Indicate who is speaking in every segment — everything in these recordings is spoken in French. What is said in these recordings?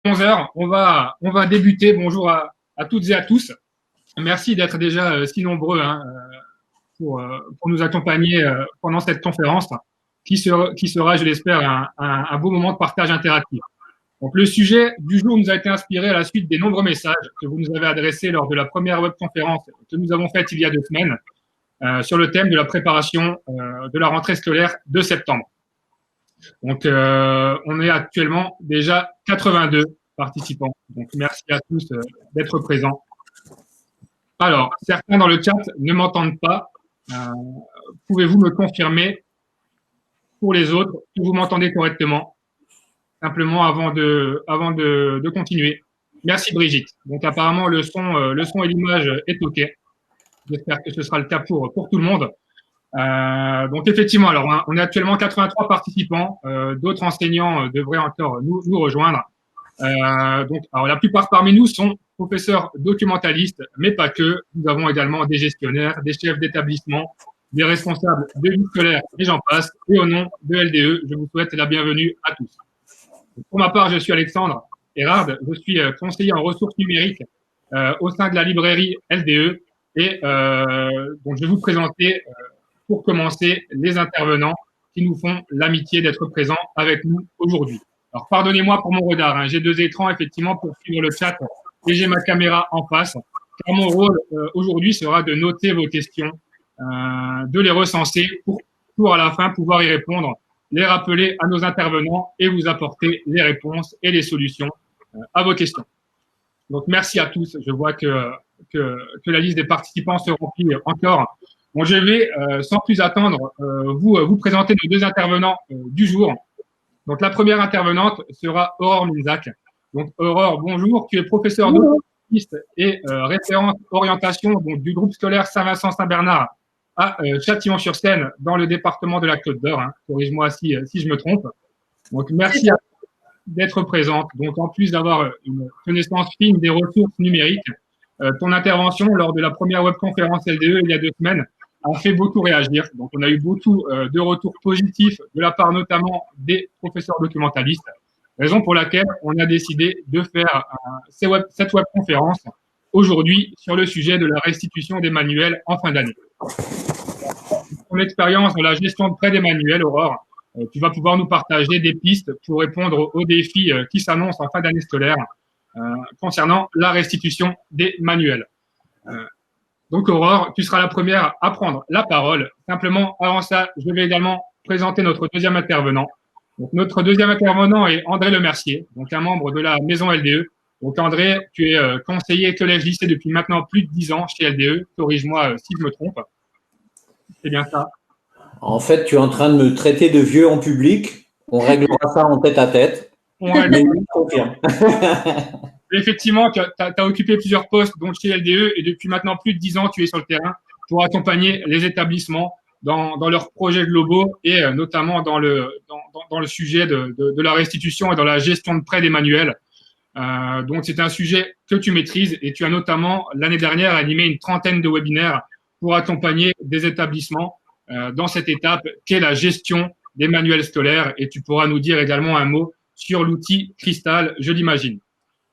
Speaker 1: 11 heures, on va débuter. Bonjour à toutes et à tous. Merci d'être déjà si nombreux pour nous accompagner pendant cette conférence qui sera, je l'espère, un beau moment de partage interactif. Donc, le sujet du jour nous a été inspiré à la suite des nombreux messages que vous nous avez adressés lors de la première webconférence que nous avons faite il y a 2 semaines sur le thème de la préparation de la rentrée scolaire de septembre. Donc, on est actuellement déjà 82 participants. Donc, merci à tous d'être présents. Alors, certains dans le chat ne m'entendent pas. Pouvez-vous me confirmer pour les autres que vous m'entendez correctement? Simplement avant de continuer. Merci Brigitte. Donc, apparemment, le son et l'image est OK. J'espère que ce sera le cas pour tout le monde. Donc effectivement, alors on est actuellement 83 participants, d'autres enseignants devraient encore nous rejoindre. Donc, alors la plupart parmi nous sont professeurs documentalistes, mais pas que. Nous avons également des gestionnaires, des chefs d'établissement, des responsables de vie scolaire et j'en passe. Et au nom de LDE, je vous souhaite la bienvenue à tous. Pour ma part, je suis Alexandre Erard, je suis conseiller en ressources numériques au sein de la librairie LDE et donc je vais vous présenter pour commencer les intervenants qui nous font l'amitié d'être présents avec nous aujourd'hui. Alors, pardonnez-moi pour mon retard. Hein. J'ai 2 écrans, effectivement, pour suivre le chat et j'ai ma caméra en face. Car mon rôle aujourd'hui sera de noter vos questions, de les recenser pour à la fin pouvoir y répondre, les rappeler à nos intervenants et vous apporter les réponses et les solutions à vos questions. Donc, merci à tous. Je vois que la liste des participants se remplit encore. Bon, je vais, sans plus attendre, vous présenter nos 2 intervenants du jour. Donc, la première intervenante sera Aurore Minzac. Donc, Aurore, bonjour. Tu es professeure d'auto-liste et référente orientation donc, du groupe scolaire Saint-Vincent-Saint-Bernard à Châtillon-sur-Seine, dans le département de la Côte d'Or. Hein. Corrige-moi si je me trompe. Donc, merci d'être présente. Donc, en plus d'avoir une connaissance fine des ressources numériques, ton intervention lors de la première webconférence LDE il y a 2 semaines a fait beaucoup réagir. Donc, on a eu beaucoup de retours positifs de la part notamment des professeurs documentalistes, raison pour laquelle on a décidé de faire cette webconférence aujourd'hui sur le sujet de la restitution des manuels en fin d'année. Ton expérience dans la gestion de prêt des manuels, Aurore, tu vas pouvoir nous partager des pistes pour répondre aux défis qui s'annoncent en fin d'année scolaire concernant la restitution des manuels. Donc, Aurore, tu seras la première à prendre la parole. Simplement, avant ça, je vais également présenter notre deuxième intervenant. Donc, notre deuxième intervenant est André Lemercier, donc un membre de la maison LDE. Donc, André, tu es conseiller collège-lycée depuis maintenant plus de 10 ans chez LDE. Corrige-moi si je me trompe. C'est bien ça.
Speaker 2: En fait, tu es en train de me traiter de vieux en public. On réglera ça en tête à tête.
Speaker 1: Mais je confirme. Effectivement, tu as occupé plusieurs postes, donc chez LDE, et depuis maintenant plus de 10 ans, tu es sur le terrain pour accompagner les établissements dans leurs projets globaux et notamment dans le sujet de la restitution et dans la gestion de prêt des manuels. Donc, c'est un sujet que tu maîtrises et tu as notamment, l'année dernière, animé une trentaine de webinaires pour accompagner des établissements dans cette étape qu'est la gestion des manuels scolaires. Et tu pourras nous dire également un mot sur l'outil Cristal, je l'imagine.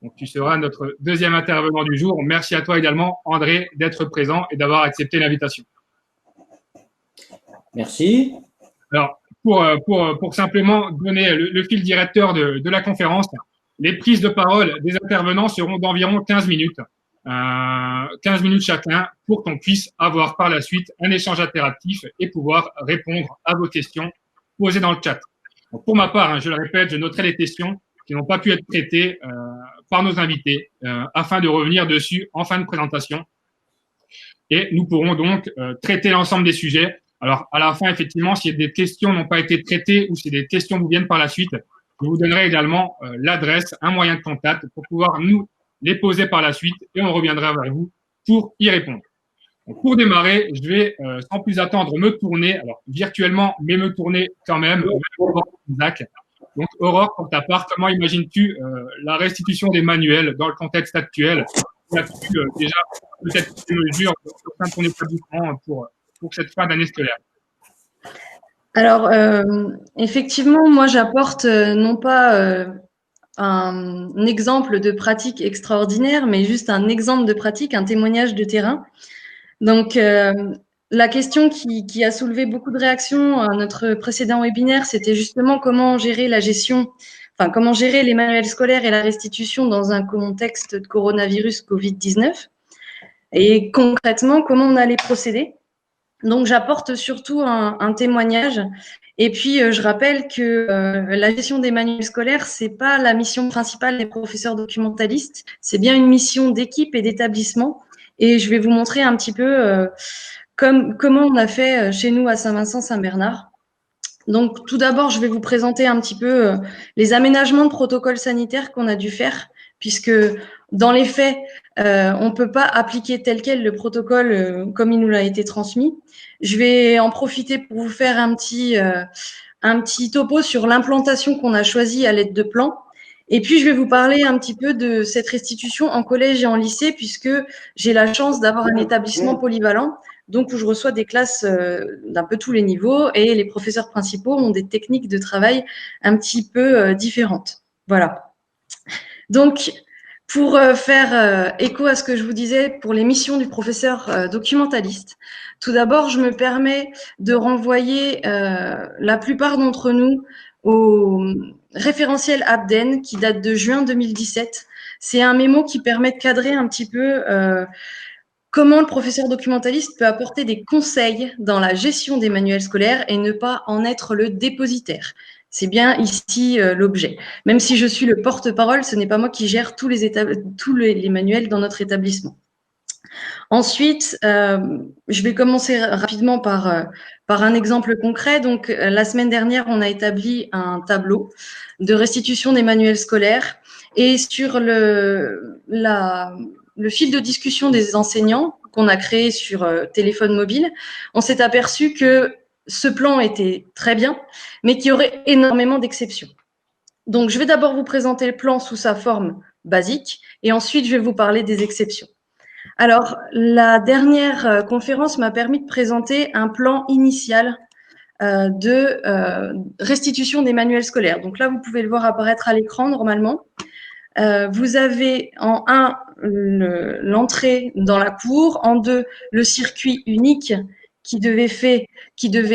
Speaker 1: Donc, tu seras notre deuxième intervenant du jour. Merci à toi également, André, d'être présent et d'avoir accepté l'invitation.
Speaker 2: Merci.
Speaker 1: Alors, pour simplement donner le fil directeur de la conférence, les prises de parole des intervenants seront d'environ 15 minutes. 15 minutes chacun pour qu'on puisse avoir par la suite un échange interactif et pouvoir répondre à vos questions posées dans le chat. Donc, pour ma part, je le répète, je noterai les questions qui n'ont pas pu être traitées par nos invités afin de revenir dessus en fin de présentation. Et nous pourrons donc traiter l'ensemble des sujets. Alors, à la fin, effectivement, si des questions n'ont pas été traitées ou si des questions vous viennent par la suite, je vous donnerai également l'adresse, un moyen de contact pour pouvoir nous les poser par la suite et on reviendra vers vous pour y répondre. Donc, pour démarrer, je vais sans plus attendre me tourner, alors virtuellement, mais me tourner quand même vers Aurore Minzac. Donc, Aurore, pour ta part, comment imagines-tu la restitution des manuels dans le contexte actuel? As-tu déjà peut-être des mesures au sein de ton établissement pour cette fin d'année scolaire?
Speaker 3: Alors, effectivement, moi, j'apporte non pas un exemple de pratique extraordinaire, mais juste un exemple de pratique, un témoignage de terrain. Donc, la question qui a soulevé beaucoup de réactions à notre précédent webinaire, c'était justement comment gérer la gestion, enfin, comment gérer les manuels scolaires et la restitution dans un contexte de coronavirus Covid-19. Et concrètement, comment on allait procéder. Donc, j'apporte surtout un témoignage. Et puis, je rappelle que la gestion des manuels scolaires, c'est pas la mission principale des professeurs documentalistes. C'est bien une mission d'équipe et d'établissement. Et je vais vous montrer un petit peu comment on a fait chez nous à Saint-Vincent-Saint-Bernard. Donc, tout d'abord, je vais vous présenter un petit peu les aménagements de protocole sanitaire qu'on a dû faire, puisque dans les faits, on ne peut pas appliquer tel quel le protocole comme il nous a été transmis. Je vais en profiter pour vous faire un petit topo sur l'implantation qu'on a choisie à l'aide de plans. Et puis, je vais vous parler un petit peu de cette restitution en collège et en lycée, puisque j'ai la chance d'avoir un établissement polyvalent, donc où je reçois des classes d'un peu tous les niveaux, et les professeurs principaux ont des techniques de travail un petit peu différentes. Voilà. Donc, pour faire écho à ce que je vous disais pour les missions du professeur documentaliste, tout d'abord, je me permets de renvoyer la plupart d'entre nous au référentiel Abden qui date de juin 2017. C'est un mémo qui permet de cadrer un petit peu comment le professeur documentaliste peut apporter des conseils dans la gestion des manuels scolaires et ne pas en être le dépositaire. C'est bien ici l'objet. Même si je suis le porte-parole, ce n'est pas moi qui gère tous les manuels dans notre établissement. Ensuite, je vais commencer rapidement par un exemple concret. Donc, la semaine dernière, on a établi un tableau de restitution des manuels scolaires. Et sur le fil de discussion des enseignants qu'on a créé sur téléphone mobile, on s'est aperçu que ce plan était très bien, mais qu'il y aurait énormément d'exceptions. Donc, je vais d'abord vous présenter le plan sous sa forme basique et ensuite, je vais vous parler des exceptions. Alors, la dernière conférence m'a permis de présenter un plan initial de restitution des manuels scolaires. Donc là, vous pouvez le voir apparaître à l'écran normalement. Vous avez en 1 l'entrée dans la cour, en 2 le circuit unique qui devait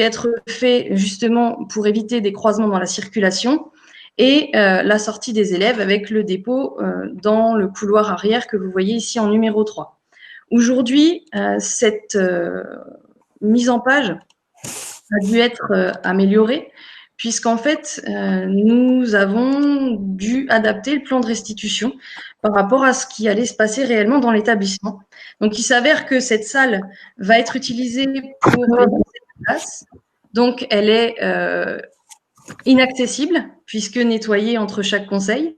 Speaker 3: être fait justement pour éviter des croisements dans la circulation, et la sortie des élèves avec le dépôt dans le couloir arrière que vous voyez ici en numéro 3. Aujourd'hui, cette mise en page a dû être améliorée, puisqu'en fait, nous avons dû adapter le plan de restitution par rapport à ce qui allait se passer réellement dans l'établissement. Donc, il s'avère que cette salle va être utilisée pour les classes. Donc, elle est inaccessible, puisque nettoyée entre chaque conseil.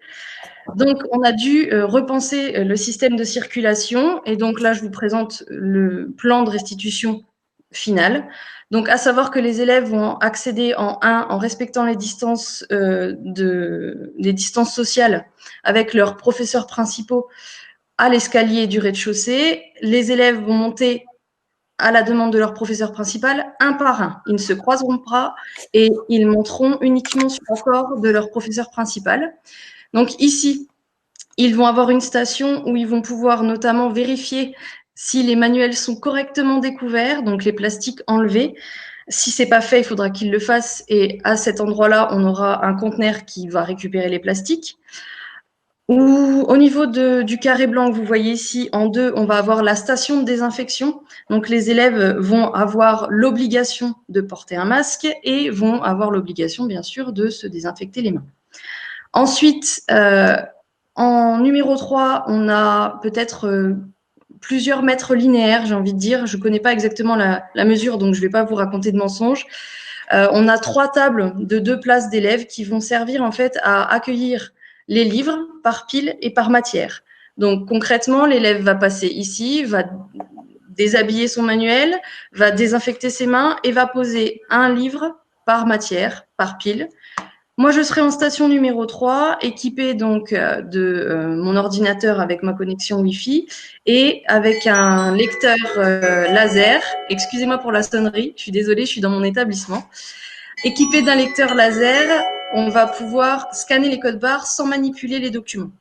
Speaker 3: Donc, on a dû repenser le système de circulation. Et donc là, je vous présente le plan de restitution final. Donc, à savoir que les élèves vont accéder en respectant les distances, les distances sociales avec leurs professeurs principaux à l'escalier du rez-de-chaussée. Les élèves vont monter à la demande de leur professeur principal, un par un. Ils ne se croiseront pas et ils monteront uniquement sur le corps de leur professeur principal. Donc ici, ils vont avoir une station où ils vont pouvoir notamment vérifier si les manuels sont correctement découverts, donc les plastiques enlevés. Si c'est pas fait, il faudra qu'ils le fassent, et à cet endroit-là, on aura un conteneur qui va récupérer les plastiques. Au niveau du carré blanc que vous voyez ici, en 2, on va avoir la station de désinfection. Donc les élèves vont avoir l'obligation de porter un masque et vont avoir l'obligation, bien sûr, de se désinfecter les mains. Ensuite, en numéro 3, on a peut-être plusieurs mètres linéaires, j'ai envie de dire. Je ne connais pas exactement la mesure, donc je ne vais pas vous raconter de mensonges. On a 3 tables de 2 places d'élèves qui vont servir en fait à accueillir les livres par pile et par matière. Donc concrètement, l'élève va passer ici, va déshabiller son manuel, va désinfecter ses mains et va poser un livre par matière, par pile. Moi, je serai en station numéro 3, équipée donc de mon ordinateur avec ma connexion Wi-Fi et avec un lecteur laser. Excusez-moi pour la sonnerie, je suis désolée, je suis dans mon établissement. Équipée d'un lecteur laser, on va pouvoir scanner les codes barres sans manipuler les documents.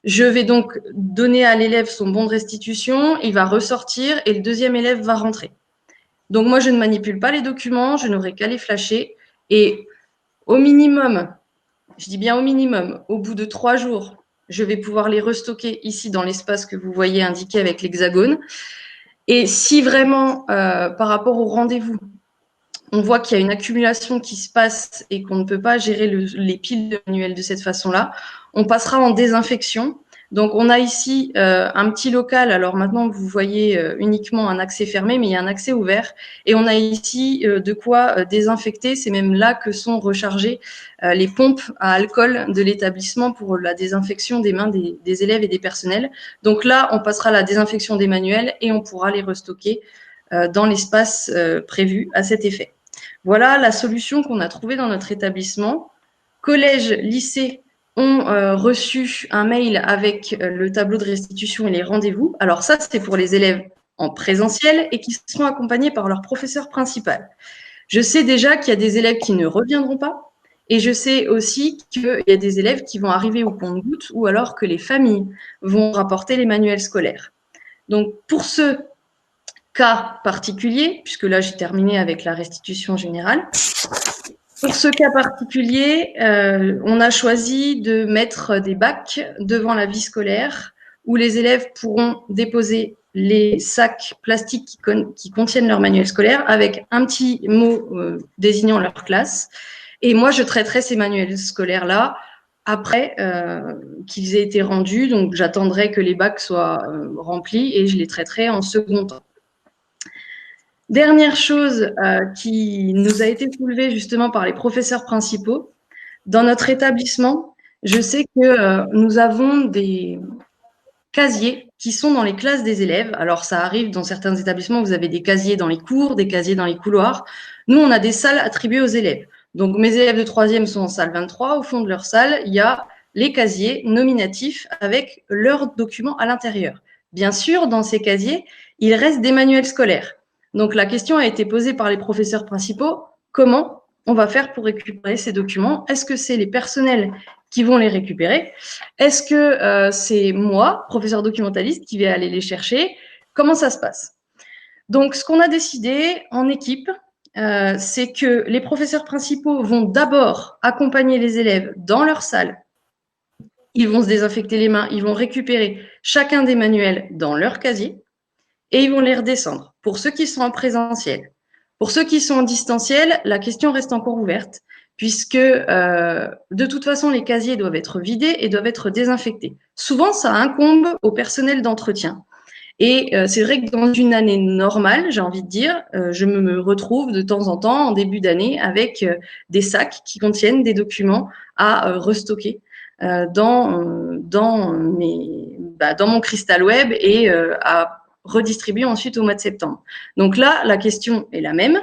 Speaker 3: Je vais donc donner à l'élève son bon de restitution, il va ressortir et le deuxième élève va rentrer. Donc moi, je ne manipule pas les documents, je n'aurai qu'à les flasher. Et au minimum, je dis bien au minimum, au bout de 3 jours, je vais pouvoir les restocker ici dans l'espace que vous voyez indiqué avec l'hexagone. Et si vraiment, par rapport au rendez-vous, on voit qu'il y a une accumulation qui se passe et qu'on ne peut pas gérer les piles de manuels de cette façon-là, on passera en désinfection. Donc, on a ici un petit local. Alors maintenant, vous voyez uniquement un accès fermé, mais il y a un accès ouvert. Et on a ici de quoi désinfecter. C'est même là que sont rechargées les pompes à alcool de l'établissement pour la désinfection des mains des élèves et des personnels. Donc là, on passera à la désinfection des manuels et on pourra les restocker dans l'espace prévu à cet effet. Voilà la solution qu'on a trouvée dans notre établissement. Collège, lycée ont reçu un mail avec le tableau de restitution et les rendez-vous. Alors ça, c'est pour les élèves en présentiel et qui seront accompagnés par leur professeur principal. Je sais déjà qu'il y a des élèves qui ne reviendront pas et je sais aussi qu'il y a des élèves qui vont arriver au compte-gouttes ou alors que les familles vont rapporter les manuels scolaires. Donc, pour ce cas particulier, puisque là, j'ai terminé avec la restitution générale, pour ce cas particulier, on a choisi de mettre des bacs devant la vie scolaire où les élèves pourront déposer les sacs plastiques qui contiennent leur manuel scolaire avec un petit mot désignant leur classe. Et moi, je traiterai ces manuels scolaires-là après qu'ils aient été rendus. Donc, j'attendrai que les bacs soient remplis et je les traiterai en second temps. Dernière chose qui nous a été soulevée justement par les professeurs principaux, dans notre établissement, je sais que nous avons des casiers qui sont dans les classes des élèves. Alors ça arrive dans certains établissements, vous avez des casiers dans les cours, des casiers dans les couloirs. Nous, on a des salles attribuées aux élèves. Donc mes élèves de 3e sont en salle 23. Au fond de leur salle, il y a les casiers nominatifs avec leurs documents à l'intérieur. Bien sûr, dans ces casiers, il reste des manuels scolaires. Donc la question a été posée par les professeurs principaux, comment on va faire pour récupérer ces documents? Est-ce que c'est les personnels qui vont les récupérer? Est-ce que c'est moi, professeur documentaliste, qui vais aller les chercher? Comment ça se passe? Donc ce qu'on a décidé en équipe, c'est que les professeurs principaux vont d'abord accompagner les élèves dans leur salle. Ils vont se désinfecter les mains, ils vont récupérer chacun des manuels dans leur casier et ils vont les redescendre pour ceux qui sont en présentiel. Pour ceux qui sont en distanciel, la question reste encore ouverte puisque de toute façon, les casiers doivent être vidés et doivent être désinfectés. Souvent, ça incombe au personnel d'entretien. Et c'est vrai que dans une année normale, j'ai envie de dire, je me retrouve de temps en temps en début d'année avec des sacs qui contiennent des documents à restocker dans mon Crystal Web et à redistribuer ensuite au mois de septembre. Donc là, la question est la même.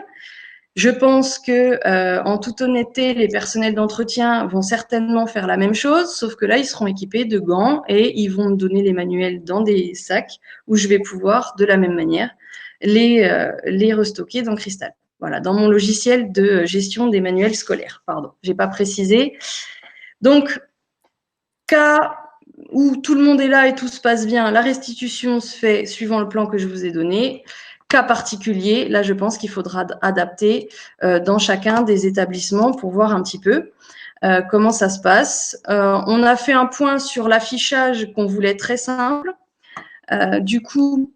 Speaker 3: Je pense que, en toute honnêteté, les personnels d'entretien vont certainement faire la même chose, sauf que là, ils seront équipés de gants et ils vont me donner les manuels dans des sacs où je vais pouvoir, de la même manière, les restocker dans Crystal. Voilà, dans mon logiciel de gestion des manuels scolaires. Pardon, j'ai pas précisé. Donc, cas où tout le monde est là et tout se passe bien, la restitution se fait suivant le plan que je vous ai donné. Cas particulier, là je pense qu'il faudra adapter dans chacun des établissements pour voir un petit peu comment ça se passe. On a fait un point sur l'affichage qu'on voulait très simple. Du coup,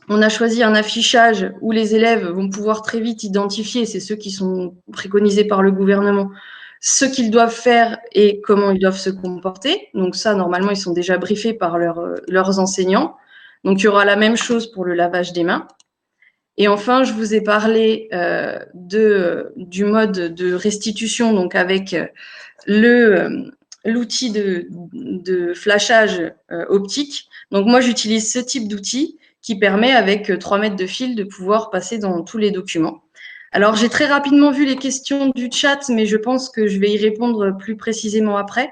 Speaker 3: on a choisi un affichage où les élèves vont pouvoir très vite identifier, c'est ceux qui sont préconisés par le gouvernement, ce qu'ils doivent faire et comment ils doivent se comporter. Donc ça, normalement, ils sont déjà briefés par leurs enseignants. Donc, il y aura la même chose pour le lavage des mains. Et enfin, je vous ai parlé du mode de restitution, donc avec l'outil de flashage optique. Donc moi, j'utilise ce type d'outil qui permet, avec 3 mètres de fil, de pouvoir passer dans tous les documents. Alors, j'ai très rapidement vu les questions du chat, mais je pense que je vais y répondre plus précisément après.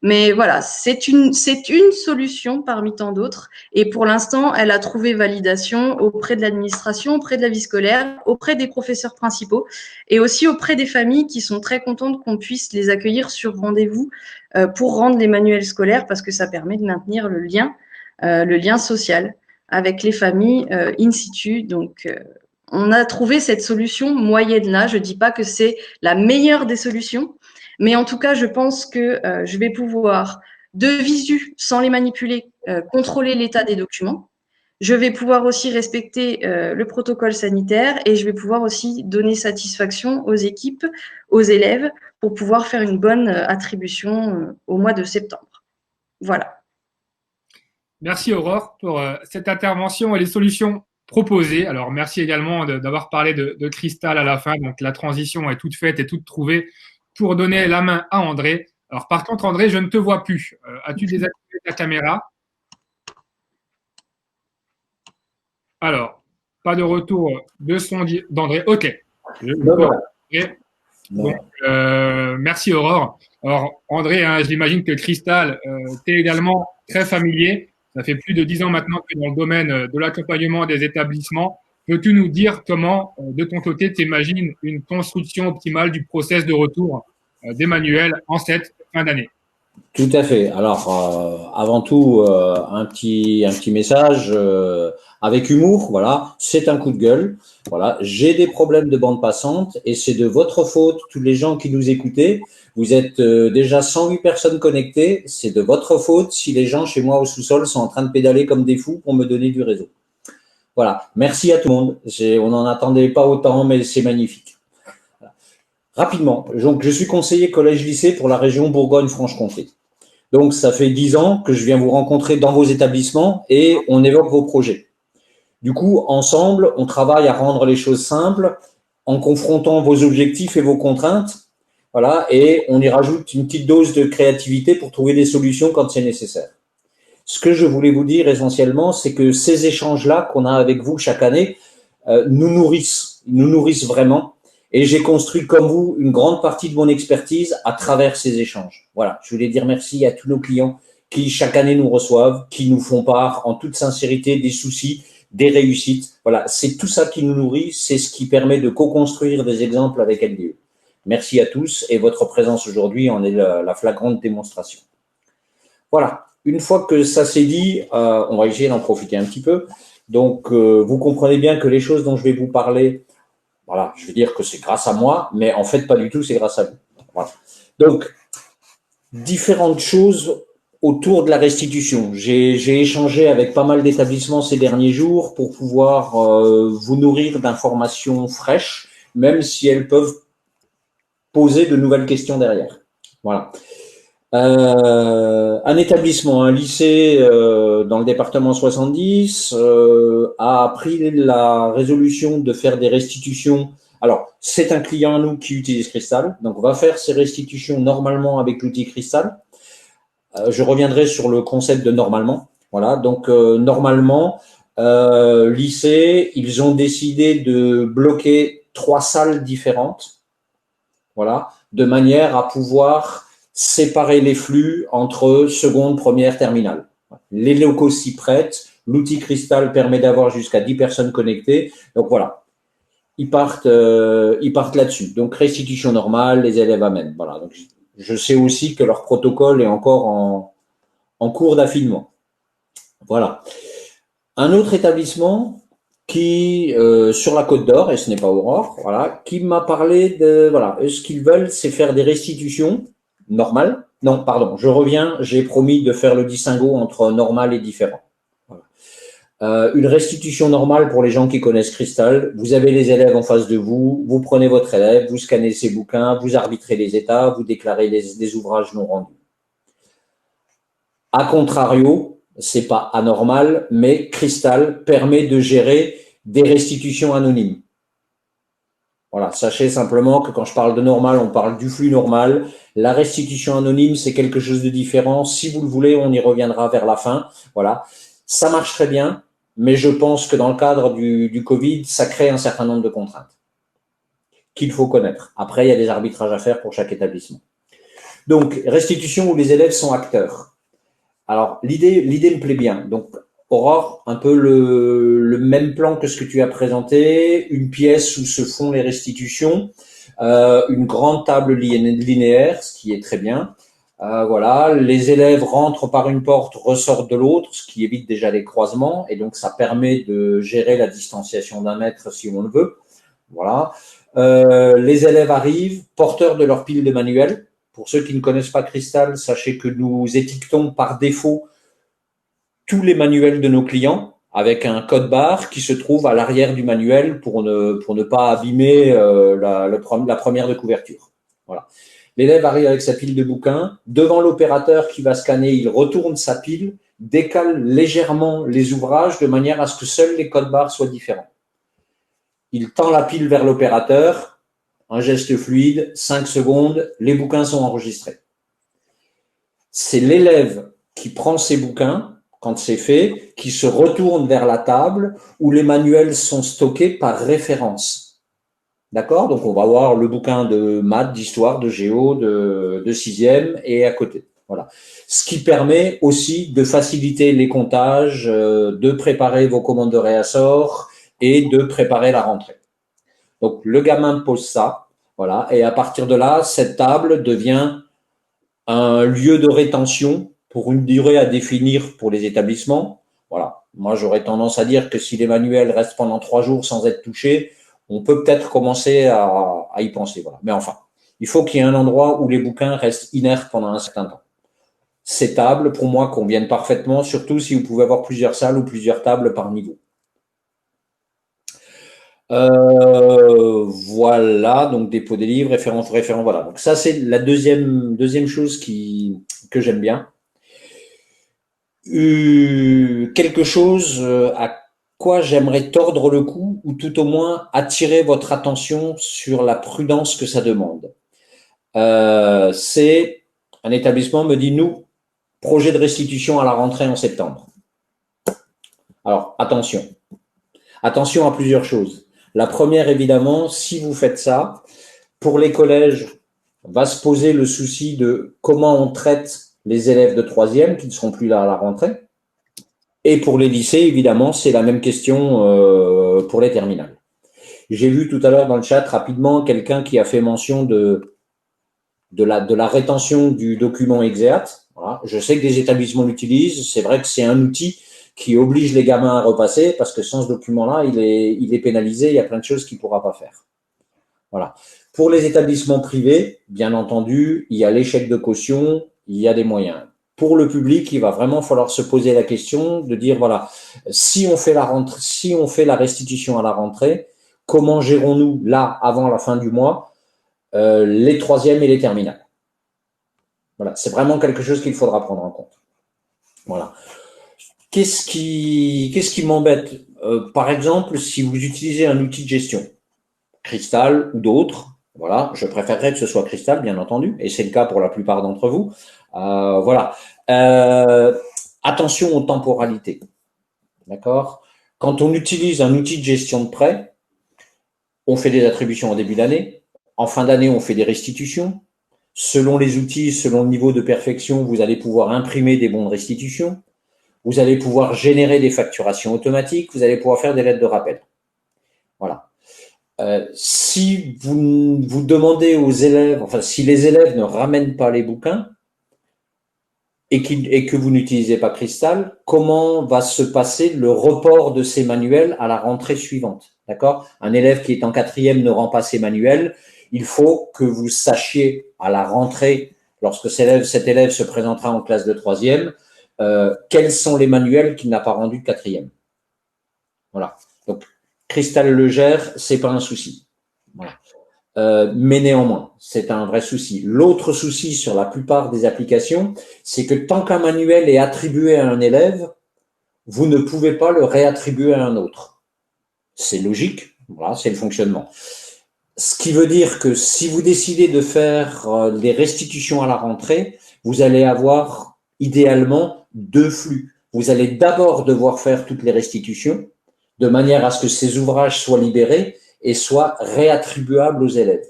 Speaker 3: Mais voilà, c'est une solution parmi tant d'autres. Et pour l'instant, elle a trouvé validation auprès de l'administration, auprès de la vie scolaire, auprès des professeurs principaux et aussi auprès des familles qui sont très contentes qu'on puisse les accueillir sur rendez-vous pour rendre les manuels scolaires parce que ça permet de maintenir le lien social avec les familles in situ. Donc, on a trouvé cette solution moyenne-là. Je ne dis pas que c'est la meilleure des solutions, mais en tout cas, je pense que je vais pouvoir, de visu, sans les manipuler, contrôler l'état des documents. Je vais pouvoir aussi respecter le protocole sanitaire et je vais pouvoir aussi donner satisfaction aux équipes, aux élèves, pour pouvoir faire une bonne attribution au mois de septembre. Voilà.
Speaker 1: Merci Aurore pour cette intervention et les solutions proposées. Alors merci également d'avoir parlé de Cristal à la fin. Donc la transition est toute faite et toute trouvée pour donner la main à André. Alors par contre André, je ne te vois plus. As-tu désactivé ta caméra? Alors, pas de retour de son d'André. Ok. Donc, merci Aurore. Alors André, hein, j'imagine que Cristal, tu es également très familier. Ça fait plus de 10 ans maintenant que dans le domaine de l'accompagnement des établissements. Peux-tu nous dire comment, de ton côté, tu imagines une construction optimale du process de retour des manuels en cette fin d'année?
Speaker 2: Tout à fait. Alors, avant tout, un petit message avec humour. Voilà, c'est un coup de gueule. Voilà, j'ai des problèmes de bande passante et c'est de votre faute, tous les gens qui nous écoutez. Vous êtes déjà 108 personnes connectées. C'est de votre faute si les gens chez moi au sous-sol sont en train de pédaler comme des fous pour me donner du réseau. Voilà. Merci à tout le monde. On n'en attendait pas autant, mais c'est magnifique. Rapidement, donc je suis conseiller collège-lycée pour la région Bourgogne-Franche-Comté. Donc, ça fait 10 ans que je viens vous rencontrer dans vos établissements et on évoque vos projets. Du coup, ensemble, on travaille à rendre les choses simples en confrontant vos objectifs et vos contraintes. Voilà, et on y rajoute une petite dose de créativité pour trouver des solutions quand c'est nécessaire. Ce que je voulais vous dire essentiellement, c'est que ces échanges-là qu'on a avec vous chaque année nous nourrissent vraiment. Et j'ai construit comme vous une grande partie de mon expertise à travers ces échanges. Voilà, je voulais dire merci à tous nos clients qui chaque année nous reçoivent, qui nous font part en toute sincérité des soucis, des réussites. Voilà, c'est tout ça qui nous nourrit, c'est ce qui permet de co-construire des exemples avec LDE. Merci à tous et votre présence aujourd'hui en est la flagrante démonstration. Voilà, une fois que ça s'est dit, on va essayer d'en profiter un petit peu. Donc, vous comprenez bien que les choses dont je vais vous parler, voilà, je vais dire que c'est grâce à moi, mais en fait, pas du tout, c'est grâce à vous. Voilà. Donc, différentes choses autour de la restitution. J'ai échangé avec pas mal d'établissements ces derniers jours pour pouvoir vous nourrir d'informations fraîches, même si elles peuvent poser de nouvelles questions derrière. Voilà. Un établissement, un lycée dans le département 70 a pris la résolution de faire des restitutions. Alors, c'est un client à nous qui utilise Cristal, donc on va faire ces restitutions normalement avec l'outil Cristal. Je reviendrai sur le concept de normalement. Voilà, donc normalement, lycée, ils ont décidé de bloquer 3 salles différentes, voilà, de manière à pouvoir séparer les flux entre seconde, première, terminale. Les locaux s'y prêtent. L'outil Cristal permet d'avoir jusqu'à 10 personnes connectées. Donc voilà, ils partent là-dessus. Donc restitution normale, les élèves amènent. Voilà. Donc je sais aussi que leur protocole est encore en cours d'affinement. Voilà. Un autre établissement qui sur la Côte d'Or, et ce n'est pas Aurore, voilà, qui m'a parlé de voilà, ce qu'ils veulent, c'est faire des restitutions normales. Non, pardon, je reviens, j'ai promis de faire le distinguo entre normal et différent. Voilà. Une restitution normale pour les gens qui connaissent Cristal, vous avez les élèves en face de vous, vous prenez votre élève, vous scannez ses bouquins, vous arbitrez les états, vous déclarez des ouvrages non rendus. A contrario, c'est pas anormal, mais Cristal permet de gérer des restitutions anonymes. Voilà, sachez simplement que quand je parle de normal, on parle du flux normal. La restitution anonyme, c'est quelque chose de différent. Si vous le voulez, on y reviendra vers la fin. Voilà, ça marche très bien, mais je pense que dans le cadre du Covid, ça crée un certain nombre de contraintes qu'il faut connaître. Après, il y a des arbitrages à faire pour chaque établissement. Donc, restitution où les élèves sont acteurs. Alors, l'idée me plaît bien. Donc, Aurore, un peu le même plan que ce que tu as présenté, une pièce où se font les restitutions, une grande table linéaire, ce qui est très bien. Voilà, les élèves rentrent par une porte, ressortent de l'autre, ce qui évite déjà les croisements, et donc ça permet de gérer la distanciation d'1 mètre si on le veut. Voilà. Les élèves arrivent, porteurs de leur pile de manuels. Pour ceux qui ne connaissent pas Cristal, sachez que nous étiquetons par défaut tous les manuels de nos clients avec un code barre qui se trouve à l'arrière du manuel pour ne pas abîmer la première de couverture. Voilà. L'élève arrive avec sa pile de bouquins. Devant l'opérateur qui va scanner, il retourne sa pile, décale légèrement les ouvrages de manière à ce que seuls les codes barres soient différents. Il tend la pile vers l'opérateur, un geste fluide, 5 secondes, les bouquins sont enregistrés. C'est l'élève qui prend ses bouquins, quand c'est fait, qui se retourne vers la table où les manuels sont stockés par référence. D'accord? Donc, on va voir le bouquin de maths, d'histoire, de géo, de sixième et à côté. Voilà. Ce qui permet aussi de faciliter les comptages, de préparer vos commandes de réassort et de préparer la rentrée. Donc, le gamin pose ça. Voilà. Et à partir de là, cette table devient un lieu de rétention pour une durée à définir pour les établissements. Voilà. Moi, j'aurais tendance à dire que si les manuels restent pendant 3 jours sans être touchés, on peut peut-être commencer à y penser. Voilà. Mais enfin, il faut qu'il y ait un endroit où les bouquins restent inertes pendant un certain temps. Ces tables, pour moi, conviennent parfaitement, surtout si vous pouvez avoir plusieurs salles ou plusieurs tables par niveau. Voilà, donc dépôt des livres, référent, voilà. Donc ça, c'est la deuxième chose que j'aime bien. Quelque chose à quoi j'aimerais tordre le cou ou tout au moins attirer votre attention sur la prudence que ça demande. C'est un établissement me dit, nous, projet de restitution à la rentrée en septembre. Alors, attention à plusieurs choses. La première, évidemment, si vous faites ça, pour les collèges, va se poser le souci de comment on traite les élèves de 3e qui ne seront plus là à la rentrée. Et pour les lycées, évidemment, c'est la même question pour les terminales. J'ai vu tout à l'heure dans le chat rapidement quelqu'un qui a fait mention de la rétention du document Exeat. Voilà. Je sais que des établissements l'utilisent. C'est vrai que c'est un outil qui oblige les gamins à repasser parce que sans ce document-là, il est pénalisé. Il y a plein de choses qu'il ne pourra pas faire. Voilà. Pour les établissements privés, bien entendu, il y a l'échec de caution, il y a des moyens. Pour le public, il va vraiment falloir se poser la question de dire, voilà, si on fait la restitution à la rentrée, comment gérons-nous là, avant la fin du mois, les 3e et les terminales? Voilà, c'est vraiment quelque chose qu'il faudra prendre en compte. Voilà. Qu'est-ce qui m'embête? Par exemple, si vous utilisez un outil de gestion, Cristal ou d'autres, voilà, je préférerais que ce soit Cristal, bien entendu, et c'est le cas pour la plupart d'entre vous. Voilà. Attention aux temporalités. D'accord? Quand on utilise un outil de gestion de prêt, on fait des attributions en début d'année. En fin d'année, on fait des restitutions. Selon les outils, selon le niveau de perfection, vous allez pouvoir imprimer des bons de restitution. Vous allez pouvoir générer des facturations automatiques. Vous allez pouvoir faire des lettres de rappel. Voilà. Si vous demandez aux élèves, enfin, si les élèves ne ramènent pas les bouquins et que vous n'utilisez pas Cristal, comment va se passer le report de ces manuels à la rentrée suivante? D'accord? Un élève qui est en 4e ne rend pas ses manuels. Il faut que vous sachiez à la rentrée, lorsque cet élève se présentera en classe de 3e, quels sont les manuels qu'il n'a pas rendus de 4e. Voilà. Donc, Cristal le gère, c'est pas un souci. Voilà. Mais néanmoins, c'est un vrai souci. L'autre souci sur la plupart des applications, c'est que tant qu'un manuel est attribué à un élève, vous ne pouvez pas le réattribuer à un autre. C'est logique, voilà, c'est le fonctionnement. Ce qui veut dire que si vous décidez de faire des restitutions à la rentrée, vous allez avoir idéalement 2 flux. Vous allez d'abord devoir faire toutes les restitutions, de manière à ce que ces ouvrages soient libérés et soient réattribuables aux élèves.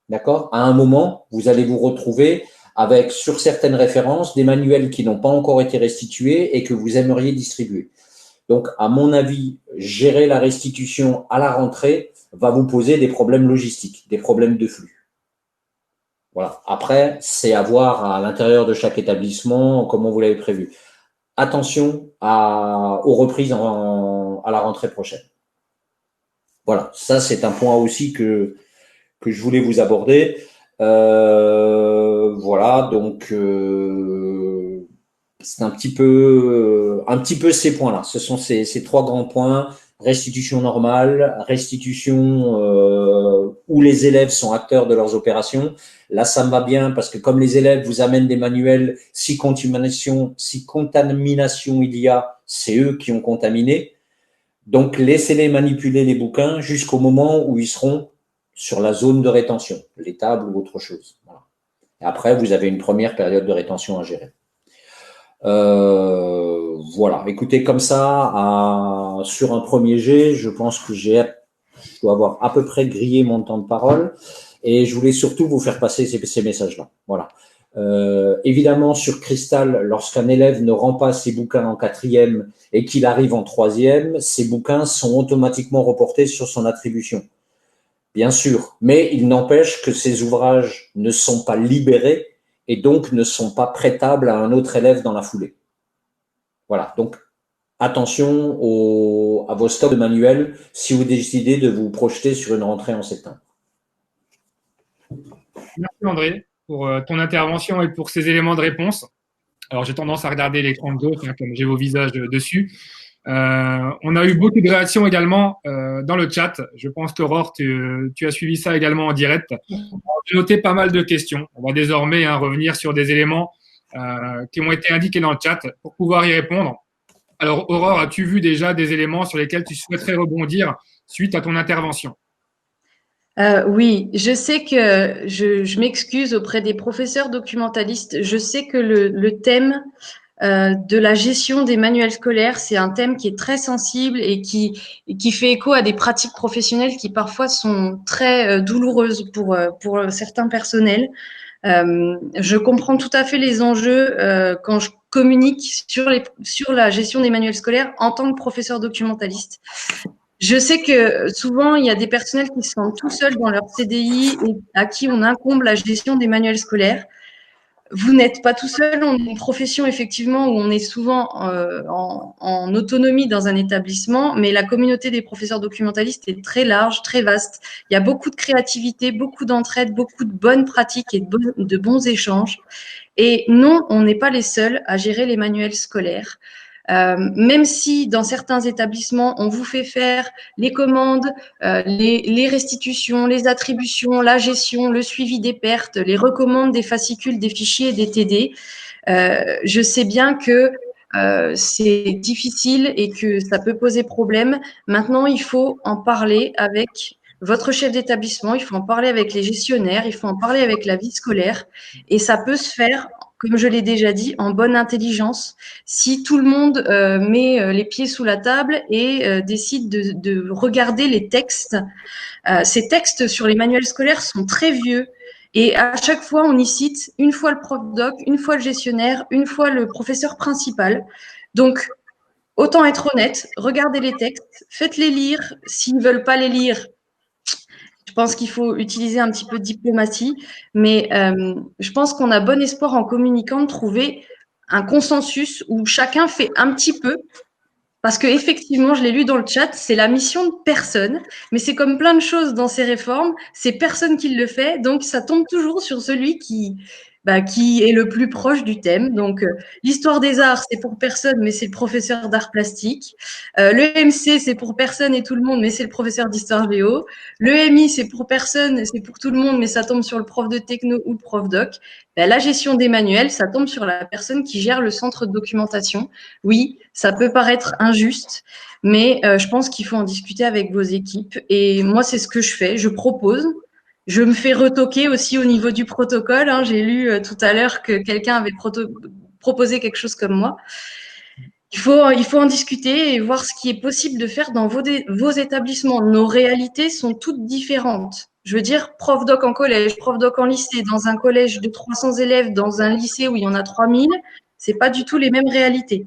Speaker 2: D'accord? À un moment, vous allez vous retrouver avec, sur certaines références, des manuels qui n'ont pas encore été restitués et que vous aimeriez distribuer. Donc, à mon avis, gérer la restitution à la rentrée va vous poser des problèmes logistiques, des problèmes de flux. Voilà. Après, c'est à voir à l'intérieur de chaque établissement, comment vous l'avez prévu. Attention aux reprises à la rentrée prochaine. Voilà, ça c'est un point aussi que je voulais vous aborder. Voilà, donc c'est un petit peu ces points-là. Ce sont ces trois grands points: restitution normale, restitution où les élèves sont acteurs de leurs opérations. Là, ça me va bien parce que comme les élèves vous amènent des manuels, si contamination il y a, c'est eux qui ont contaminé. Donc, laissez-les manipuler les bouquins jusqu'au moment où ils seront sur la zone de rétention, les tables ou autre chose. Voilà. Et après, vous avez une première période de rétention à gérer. Voilà. Écoutez, comme ça, sur un premier jet, je pense que je dois avoir à peu près grillé mon temps de parole. Et je voulais surtout vous faire passer ces messages-là. Voilà. Évidemment, sur Cristal, lorsqu'un élève ne rend pas ses bouquins en 4e et qu'il arrive en 3e, ses bouquins sont automatiquement reportés sur son attribution. Bien sûr, mais il n'empêche que ces ouvrages ne sont pas libérés et donc ne sont pas prêtables à un autre élève dans la foulée. Voilà, donc attention à vos stocks de manuels si vous décidez de vous projeter sur une rentrée en septembre.
Speaker 1: Merci André pour ton intervention et pour ces éléments de réponse. Alors j'ai tendance à regarder l'écran de gauche, comme j'ai vos visages dessus. On a eu beaucoup de réactions également dans le chat. Je pense qu'Aurore, tu as suivi ça également en direct. J'ai noté pas mal de questions. On va désormais revenir sur des éléments qui ont été indiqués dans le chat pour pouvoir y répondre. Alors Aurore, as-tu vu déjà des éléments sur lesquels tu souhaiterais rebondir suite à ton intervention?
Speaker 3: Oui, je sais que je m'excuse auprès des professeurs documentalistes. Je sais que le thème de la gestion des manuels scolaires, c'est un thème qui est très sensible et qui fait écho à des pratiques professionnelles qui parfois sont très douloureuses pour certains personnels. Je comprends tout à fait les enjeux quand je communique sur la gestion des manuels scolaires en tant que professeur documentaliste. Je sais que souvent, il y a des personnels qui se sentent tout seuls dans leur CDI et à qui on incombe la gestion des manuels scolaires. Vous n'êtes pas tout seul, on est une profession effectivement où on est souvent en autonomie dans un établissement, mais la communauté des professeurs documentalistes est très large, très vaste. Il y a beaucoup de créativité, beaucoup d'entraide, beaucoup de bonnes pratiques et de bons échanges. Et non, on n'est pas les seuls à gérer les manuels scolaires. Même si dans certains établissements, on vous fait faire les commandes, les restitutions, les attributions, la gestion, le suivi des pertes, les recommandes des fascicules, des fichiers et des TD, je sais bien que c'est difficile et que ça peut poser problème. Maintenant, il faut en parler avec votre chef d'établissement, il faut en parler avec les gestionnaires, il faut en parler avec la vie scolaire et ça peut se faire, comme je l'ai déjà dit, en bonne intelligence si tout le monde met les pieds sous la table et décide de regarder les textes. Ces textes sur les manuels scolaires sont très vieux. Et à chaque fois, on y cite une fois le prof doc, une fois le gestionnaire, une fois le professeur principal. Donc, autant être honnête, regardez les textes, faites-les lire. S'ils ne veulent pas les lire, je pense qu'il faut utiliser un petit peu de diplomatie. Mais je pense qu'on a bon espoir en communiquant de trouver un consensus où chacun fait un petit peu. Parce que effectivement, je l'ai lu dans le chat, c'est la mission de personne, mais c'est comme plein de choses dans ces réformes, c'est personne qui le fait, donc ça tombe toujours sur celui qui est le plus proche du thème. Donc, l'histoire des arts, c'est pour personne, mais c'est le professeur d'art plastique. Le MC, c'est pour personne et tout le monde, mais c'est le professeur d'histoire géo. Le MI, c'est pour personne, c'est pour tout le monde, mais ça tombe sur le prof de techno ou le prof doc. Ben, la gestion des manuels, ça tombe sur la personne qui gère le centre de documentation. Oui, ça peut paraître injuste, mais je pense qu'il faut en discuter avec vos équipes. Et moi, c'est ce que je fais. Je propose. Je me fais retoquer aussi au niveau du protocole. Hein. J'ai lu tout à l'heure que quelqu'un avait proposé quelque chose comme moi. Il faut en discuter et voir ce qui est possible de faire dans vos établissements. Nos réalités sont toutes différentes. Je veux dire, prof doc en collège, prof doc en lycée, dans un collège de 300 élèves, dans un lycée où il y en a 3000, c'est pas du tout les mêmes réalités.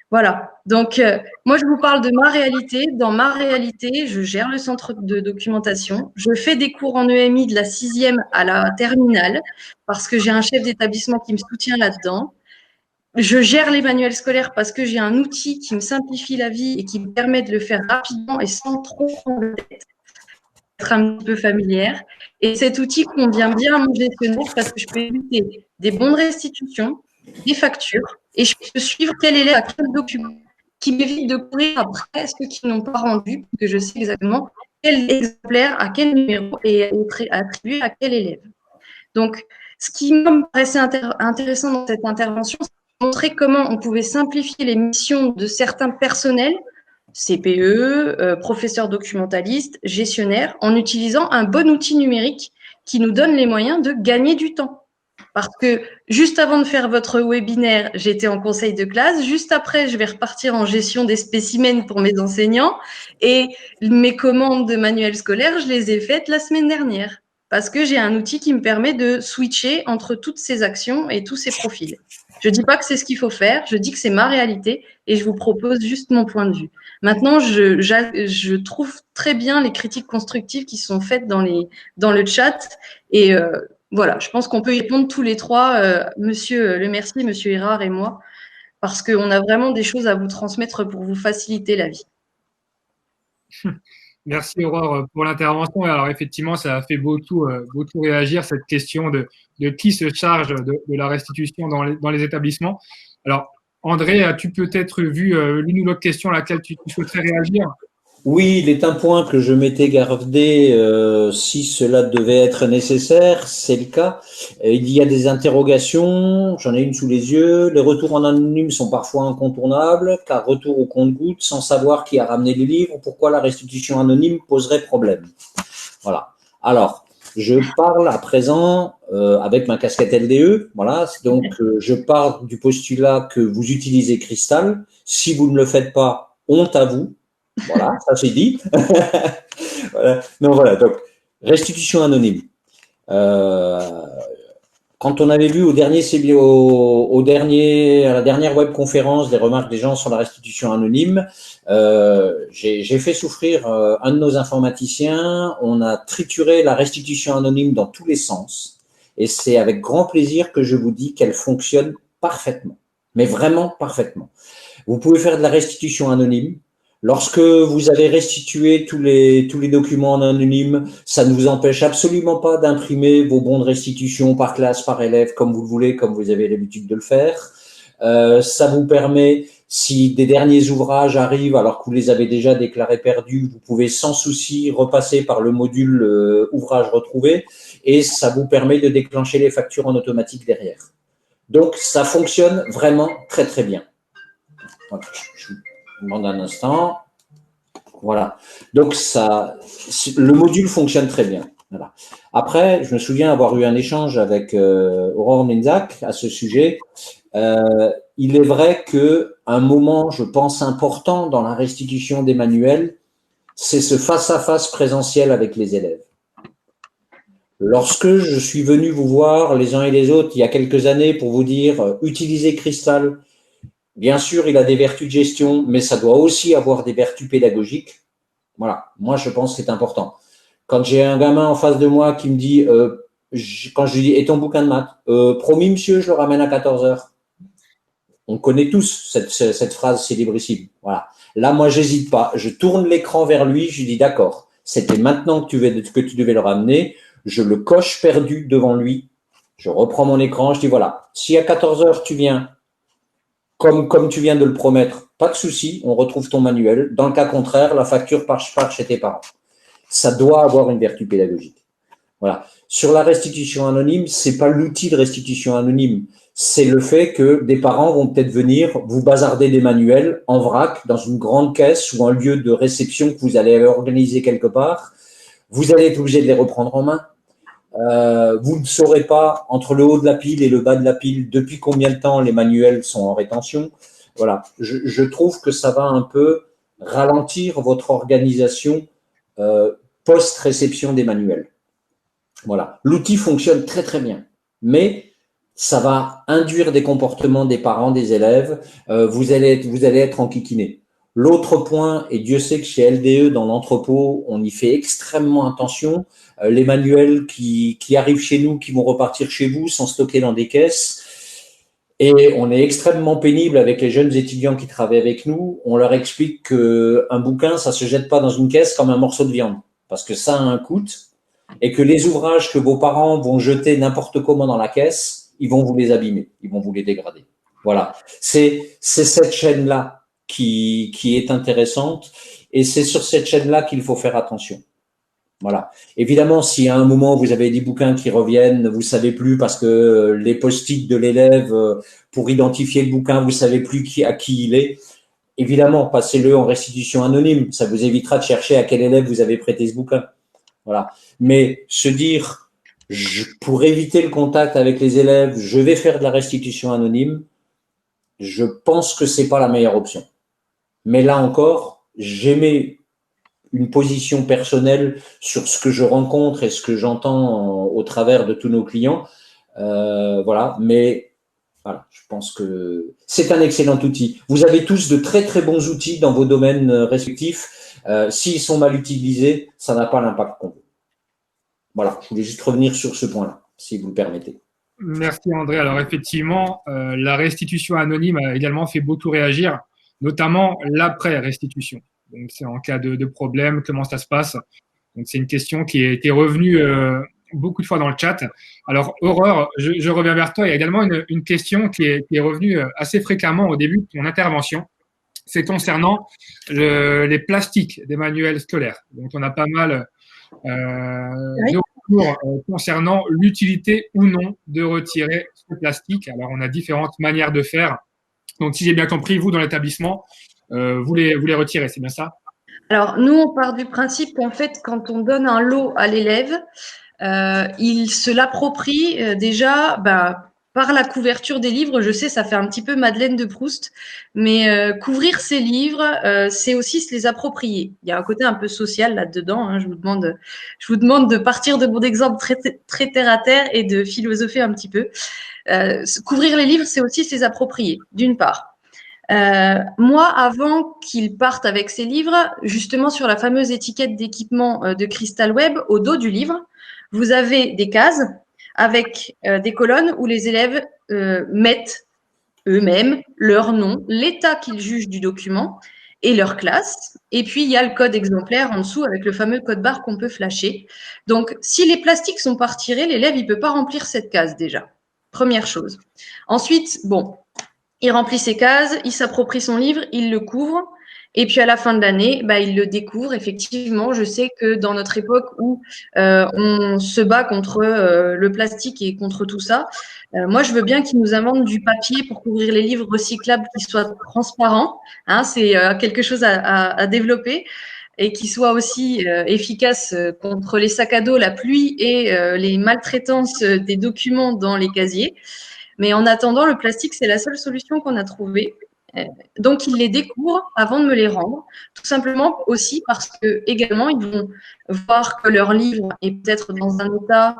Speaker 3: Voilà. Donc, moi, je vous parle de ma réalité. Dans ma réalité, je gère le centre de documentation. Je fais des cours en EMI de la 6e à la terminale parce que j'ai un chef d'établissement qui me soutient là-dedans. Je gère les manuels scolaires parce que j'ai un outil qui me simplifie la vie et qui me permet de le faire rapidement et sans trop prendre de tête, être un petit peu familière. Et cet outil convient bien à mon gestionnaire parce que je peux éviter des bons de restitution, des factures, et je peux suivre quel élève a quel document, qui m'évite de courir après ceux qui n'ont pas rendu, parce que je sais exactement quel exemplaire, à quel numéro est attribué à quel élève. Donc, ce qui me paraissait intéressant dans cette intervention, c'est de montrer comment on pouvait simplifier les missions de certains personnels, CPE, professeurs documentalistes, gestionnaires, en utilisant un bon outil numérique qui nous donne les moyens de gagner du temps. Parce que juste avant de faire votre webinaire, j'étais en conseil de classe. Juste après, je vais repartir en gestion des spécimens pour mes enseignants. Et mes commandes de manuels scolaires, je les ai faites la semaine dernière. Parce que j'ai un outil qui me permet de switcher entre toutes ces actions et tous ces profils. Je ne dis pas que c'est ce qu'il faut faire, je dis que c'est ma réalité et je vous propose juste mon point de vue. Maintenant, je trouve très bien les critiques constructives qui sont faites dans le chat et voilà, je pense qu'on peut y répondre tous les trois, Monsieur Le Mercier, Monsieur Erard et moi, parce qu'on a vraiment des choses à vous transmettre pour vous faciliter la vie.
Speaker 1: Merci Aurore pour l'intervention. Alors effectivement, ça a fait beaucoup réagir cette question de qui se charge de la restitution dans les établissements. Alors André, as-tu peut-être vu l'une ou l'autre question à laquelle tu souhaiterais réagir?
Speaker 2: Oui, il est un point que je m'étais gardé si cela devait être nécessaire, c'est le cas. Il y a des interrogations, j'en ai une sous les yeux. Les retours en anonyme sont parfois incontournables, car retour au compte-gouttes sans savoir qui a ramené les livres, pourquoi la restitution anonyme poserait problème. Voilà. Alors, je parle à présent avec ma casquette LDE. Voilà, donc je pars du postulat que vous utilisez Cristal. Si vous ne le faites pas, honte à vous. Voilà, ça c'est dit. Voilà. Non, voilà, donc restitution anonyme. Quand on avait vu à la dernière webconférence des remarques des gens sur la restitution anonyme, j'ai fait souffrir un de nos informaticiens. On a trituré la restitution anonyme dans tous les sens, et c'est avec grand plaisir que je vous dis qu'elle fonctionne parfaitement, mais vraiment parfaitement. Vous pouvez faire de la restitution anonyme. Lorsque vous avez restitué tous les documents en anonyme, ça ne vous empêche absolument pas d'imprimer vos bons de restitution par classe, par élève, comme vous le voulez, comme vous avez l'habitude de le faire. Ça vous permet, si des derniers ouvrages arrivent alors que vous les avez déjà déclarés perdus, vous pouvez sans souci repasser par le module ouvrage retrouvé, et ça vous permet de déclencher les factures en automatique derrière. Donc, ça fonctionne vraiment très très bien. Donc, je vous demande un instant. Voilà. Donc, le module fonctionne très bien. Voilà. Après, je me souviens avoir eu un échange avec Aurore Menzac à ce sujet. Il est vrai qu'un moment, je pense, important dans la restitution des manuels, c'est ce face-à-face présentiel avec les élèves. Lorsque je suis venu vous voir, les uns et les autres, il y a quelques années, pour vous dire, utilisez Cristal. Bien sûr, il a des vertus de gestion, mais ça doit aussi avoir des vertus pédagogiques. Voilà, moi je pense que c'est important. Quand j'ai un gamin en face de moi qui me dit, quand je lui dis, et ton bouquin de maths, promis monsieur, je le ramène à 14 heures. On connaît tous cette phrase célébrissime. Voilà. Là, moi, j'hésite pas. Je tourne l'écran vers lui, je lui dis, d'accord, c'était maintenant que tu devais le ramener. Je le coche perdu devant lui. Je reprends mon écran, je dis, voilà, si à 14 heures tu viens, comme tu viens de le promettre, pas de souci, on retrouve ton manuel. Dans le cas contraire, la facture part chez tes parents. Ça doit avoir une vertu pédagogique. Voilà. Sur la restitution anonyme, c'est pas l'outil de restitution anonyme. C'est le fait que des parents vont peut-être venir vous bazarder des manuels en vrac dans une grande caisse ou un lieu de réception que vous allez organiser quelque part. Vous allez être obligé de les reprendre en main. Vous ne saurez pas, entre le haut de la pile et le bas de la pile, depuis combien de temps les manuels sont en rétention. Voilà. Je trouve que ça va un peu ralentir votre organisation post-réception des manuels. Voilà. L'outil fonctionne très très bien, mais ça va induire des comportements des parents, des élèves. Vous allez être enquiquiné. L'autre point, et Dieu sait que chez LDE, dans l'entrepôt, on y fait extrêmement attention. Les manuels qui arrivent chez nous, qui vont repartir chez vous, sont stockés dans des caisses. Et on est extrêmement pénible avec les jeunes étudiants qui travaillent avec nous. On leur explique qu'un bouquin, ça se jette pas dans une caisse comme un morceau de viande, parce que ça a un coût, et que les ouvrages que vos parents vont jeter n'importe comment dans la caisse, ils vont vous les abîmer, ils vont vous les dégrader. Voilà. C'est cette chaîne-là qui est intéressante, et c'est sur cette chaîne-là qu'il faut faire attention. Voilà. Évidemment, si à un moment vous avez des bouquins qui reviennent, vous savez plus parce que les post-it de l'élève pour identifier le bouquin, vous savez plus à qui il est. Évidemment, passez-le en restitution anonyme. Ça vous évitera de chercher à quel élève vous avez prêté ce bouquin. Voilà. Mais se dire, pour éviter le contact avec les élèves, je vais faire de la restitution anonyme, je pense que c'est pas la meilleure option. Mais là encore, j'aimais une position personnelle sur ce que je rencontre et ce que j'entends au travers de tous nos clients. Voilà, mais voilà, je pense que c'est un excellent outil. Vous avez tous de très très bons outils dans vos domaines respectifs. S'ils sont mal utilisés, ça n'a pas l'impact qu'on veut. Voilà, je voulais juste revenir sur ce point-là, si vous le permettez.
Speaker 1: Merci André. Alors effectivement, la restitution anonyme a également fait beaucoup réagir, notamment l'après-restitution. Donc c'est en cas de problème, comment ça se passe. Donc c'est une question qui a été revenue beaucoup de fois dans le chat. Alors Aurore, je reviens vers toi. Il y a également une question qui est revenue assez fréquemment au début de ton intervention. C'est concernant les plastiques des manuels scolaires. Donc on a pas mal
Speaker 3: Oui.
Speaker 1: de retours concernant l'utilité ou non de retirer ce plastique. Alors on a différentes manières de faire. Donc si j'ai bien compris, vous dans l'établissement, vous les retirez, c'est bien ça?
Speaker 3: Alors, nous, on part du principe qu'en fait, quand on donne un lot à l'élève, il se l'approprie déjà par la couverture des livres. Je sais, ça fait un petit peu Madeleine de Proust, mais couvrir ces livres, c'est aussi se les approprier. Il y a un côté un peu social là-dedans. Hein. Je vous demande de partir de mon exemple très, très terre à terre et de philosopher un petit peu. Couvrir les livres, c'est aussi se les approprier, d'une part. Moi, avant qu'ils partent avec ces livres, justement sur la fameuse étiquette d'équipement de Crystal Web, au dos du livre, vous avez des cases avec des colonnes où les élèves mettent eux-mêmes leur nom, l'état qu'ils jugent du document et leur classe. Et puis, il y a le code exemplaire en dessous avec le fameux code barre qu'on peut flasher. Donc, si les plastiques sont pas retirés, l'élève, il peut pas remplir cette case déjà. Première chose. Ensuite, bon, il remplit ses cases, il s'approprie son livre, il le couvre. Et puis à la fin de l'année, il le découvre. Effectivement, je sais que dans notre époque où on se bat contre le plastique et contre tout ça, moi je veux bien qu'ils nous inventent du papier pour couvrir les livres recyclables qui soient transparents. Hein, c'est quelque chose à développer et qui soit aussi efficace contre les sacs à dos, la pluie et les maltraitances des documents dans les casiers. Mais en attendant, le plastique, c'est la seule solution qu'on a trouvée. Donc, ils les découvrent avant de me les rendre, tout simplement aussi parce que également, ils vont voir que leur livre est peut-être dans un état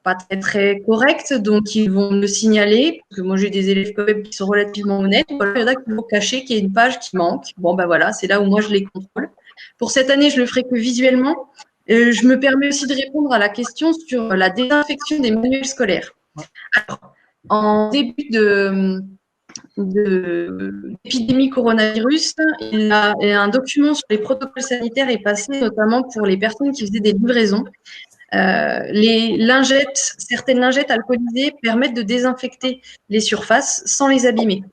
Speaker 3: pas très, très correct, donc ils vont me signaler, parce que moi j'ai des élèves quand même qui sont relativement honnêtes, ou alors il y en a qui vont cacher qu'il y a une page qui manque. Bon, voilà, c'est là où moi je les contrôle. Pour cette année, je le ferai que visuellement. Je me permets aussi de répondre à la question sur la désinfection des manuels scolaires. Alors, en début d'épidémie coronavirus, un document sur les protocoles sanitaires est passé notamment pour les personnes qui faisaient des livraisons. Les lingettes, certaines lingettes alcoolisées permettent de désinfecter les surfaces sans les abîmer.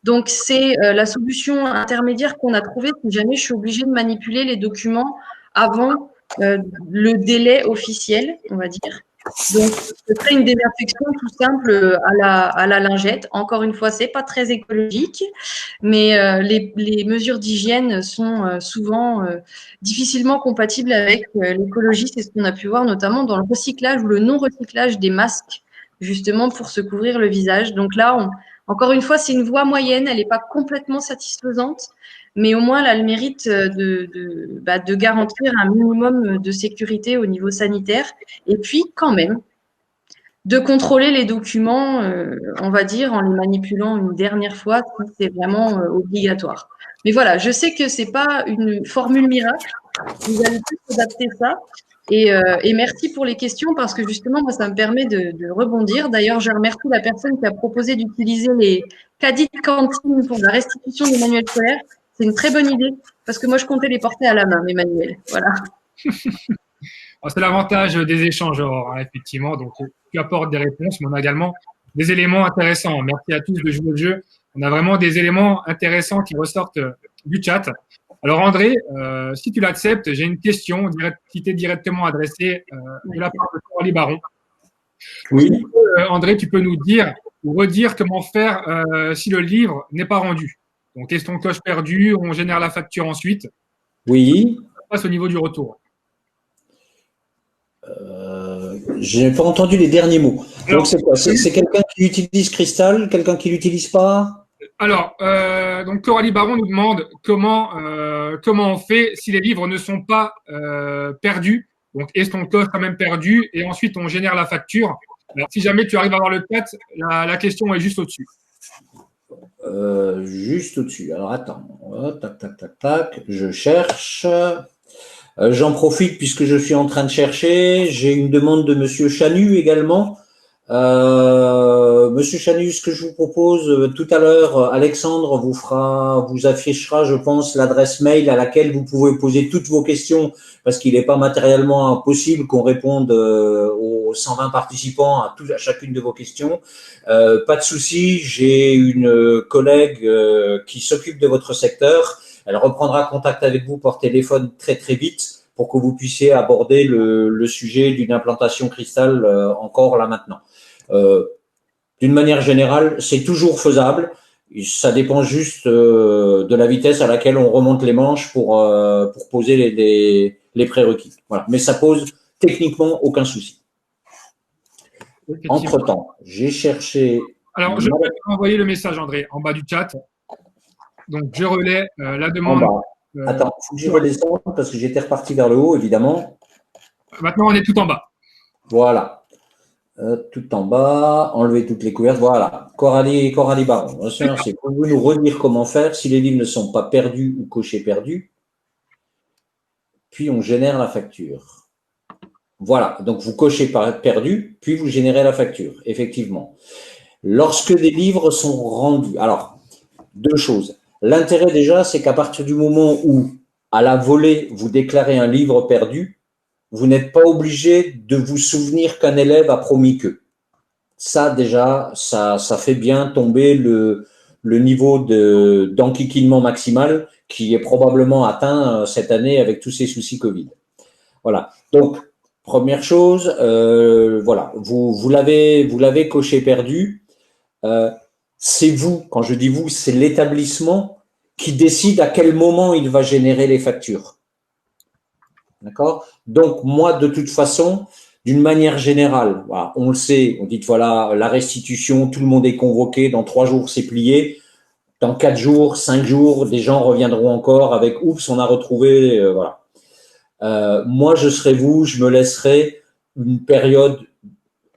Speaker 3: Donc, c'est la solution intermédiaire qu'on a trouvée si jamais je suis obligée de manipuler les documents avant le délai officiel, on va dire. Donc, ce serait une désinfection tout simple à la lingette. Encore une fois, c'est pas très écologique, mais les mesures d'hygiène sont souvent difficilement compatibles avec l'écologie. C'est ce qu'on a pu voir notamment dans le recyclage ou le non-recyclage des masques, justement pour se couvrir le visage. Donc là, Encore une fois, c'est une voie moyenne, elle n'est pas complètement satisfaisante, mais au moins elle a le mérite de garantir un minimum de sécurité au niveau sanitaire. Et puis, quand même, de contrôler les documents, on va dire, en les manipulant une dernière fois, si c'est vraiment obligatoire. Mais voilà, je sais que c'est pas une formule miracle. Vous allez tous adapter ça. Et merci pour les questions parce que justement, moi, ça me permet de rebondir. D'ailleurs, je remercie la personne qui a proposé d'utiliser les caddies de cantine pour la restitution des manuels scolaires. C'est une très bonne idée parce que moi, je comptais les porter à la main, mes manuels. Voilà.
Speaker 1: C'est l'avantage des échanges, Aurore, hein, effectivement. Donc, tu apportes des réponses, mais on a également des éléments intéressants. Merci à tous de jouer au jeu. On a vraiment des éléments intéressants qui ressortent du chat. Alors, André, si tu l'acceptes, j'ai une question qui t'est directement adressée de la part de Coralie Baron.
Speaker 2: Oui.
Speaker 1: André, tu peux nous dire ou redire comment faire si le livre n'est pas rendu. Donc, est-ce qu'on coche perdu, on génère la facture ensuite?
Speaker 2: Oui.
Speaker 1: Ça passe au niveau du retour.
Speaker 2: Je n'ai pas entendu les derniers mots.
Speaker 1: Alors,
Speaker 2: donc c'est quoi? C'est quelqu'un qui utilise Crystal, quelqu'un qui l'utilise pas?
Speaker 1: Alors, donc Coralie Baron nous demande comment on fait si les livres ne sont pas perdus. Donc, est-ce qu'on coche quand même perdu et ensuite on génère la facture? Alors, si jamais tu arrives à voir le chat, la question est juste au-dessus.
Speaker 2: Juste au-dessus. Alors attends, tac, tac, tac, tac, je cherche. J'en profite puisque je suis en train de chercher. J'ai une demande de Monsieur Chanu également. Monsieur Chanu, ce que je vous propose tout à l'heure, Alexandre vous affichera, je pense, l'adresse mail à laquelle vous pouvez poser toutes vos questions parce qu'il n'est pas matériellement impossible qu'on réponde aux 120 participants à chacune de vos questions. Pas de souci, j'ai une collègue qui s'occupe de votre secteur. Elle reprendra contact avec vous par téléphone très très vite pour que vous puissiez aborder le sujet d'une implantation cristal encore là maintenant. D'une manière générale, c'est toujours faisable. Ça dépend juste de la vitesse à laquelle on remonte les manches pour poser les prérequis. Voilà. Mais ça pose techniquement aucun souci. Entre-temps, j'ai cherché…
Speaker 1: Alors, je vais envoyer le message, André, en bas du chat. Donc, je relais la demande.
Speaker 2: Attends, il faut que je redescende parce que j'étais reparti vers le haut, évidemment.
Speaker 1: Maintenant, on est tout en bas.
Speaker 2: Voilà. Tout en bas, enlever toutes les couvertes. Voilà. Coralie Baron. C'est pour vous nous redire comment faire si les livres ne sont pas perdus ou cochés perdus. Puis, on génère la facture. Voilà. Donc, vous cochez perdu, puis vous générez la facture. Effectivement. Lorsque des livres sont rendus. Alors, deux choses. L'intérêt déjà, c'est qu'à partir du moment où, à la volée, vous déclarez un livre perdu, vous n'êtes pas obligé de vous souvenir qu'un élève a promis que. Ça, déjà, ça fait bien tomber le niveau d'enquiquinement maximal qui est probablement atteint cette année avec tous ces soucis Covid. Voilà. Donc, première chose, voilà, vous l'avez coché perdu. C'est vous, quand je dis vous, c'est l'établissement qui décide à quel moment il va générer les factures. D'accord? Donc, moi, de toute façon, d'une manière générale, voilà, on le sait, on dit, voilà, la restitution, tout le monde est convoqué, dans 3 jours, c'est plié. Dans 4 jours, 5 jours, des gens reviendront encore avec, oups, on a retrouvé, voilà. Moi, je serai vous, je me laisserai une période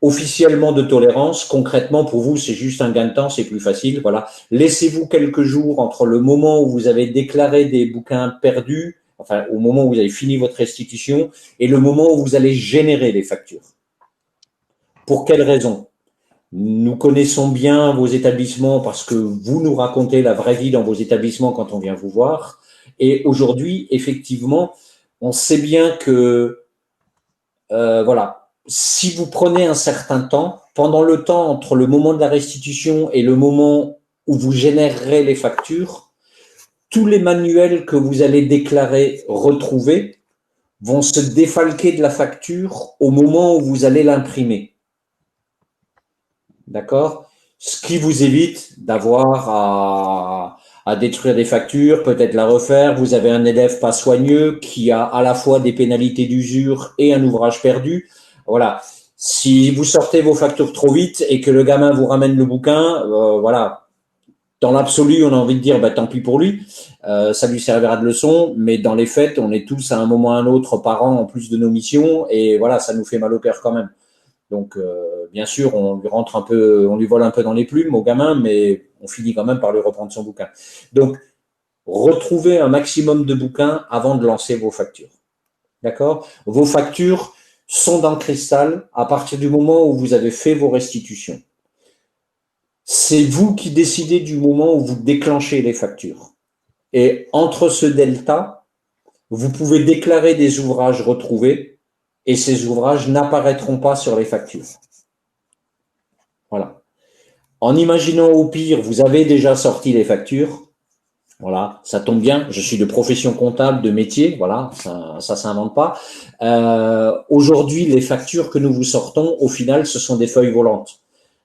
Speaker 2: officiellement de tolérance. Concrètement, pour vous, c'est juste un gain de temps, c'est plus facile. Voilà. Laissez-vous quelques jours entre le moment où vous avez déclaré des bouquins perdus, enfin, au moment où vous avez fini votre restitution, et le moment où vous allez générer les factures. Pour quelles raisons? Nous connaissons bien vos établissements parce que vous nous racontez la vraie vie dans vos établissements quand on vient vous voir. Et aujourd'hui, effectivement, on sait bien que, voilà, si vous prenez un certain temps, pendant le temps entre le moment de la restitution et le moment où vous générerez les factures, tous les manuels que vous allez déclarer retrouvés vont se défalquer de la facture au moment où vous allez l'imprimer. D'accord? Ce qui vous évite d'avoir à détruire des factures, peut-être la refaire. Vous avez un élève pas soigneux qui a à la fois des pénalités d'usure et un ouvrage perdu. Voilà. Si vous sortez vos factures trop vite et que le gamin vous ramène le bouquin, voilà, dans l'absolu, on a envie de dire, bah, tant pis pour lui, ça lui servira de leçon, mais dans les faits, on est tous à un moment ou à un autre parents en plus de nos missions, et voilà, ça nous fait mal au cœur quand même. Donc, bien sûr, on lui rentre un peu, on lui vole un peu dans les plumes au gamin, mais on finit quand même par lui reprendre son bouquin. Donc, retrouvez un maximum de bouquins avant de lancer vos factures. D'accord? Vos factures sont dans le cristal à partir du moment où vous avez fait vos restitutions. C'est vous qui décidez du moment où vous déclenchez les factures. Et entre ce delta, vous pouvez déclarer des ouvrages retrouvés et ces ouvrages n'apparaîtront pas sur les factures. Voilà. En imaginant au pire, vous avez déjà sorti les factures. Voilà, ça tombe bien. Je suis de profession comptable, de métier. Voilà, ça s'invente pas. Aujourd'hui, les factures que nous vous sortons, au final, ce sont des feuilles volantes.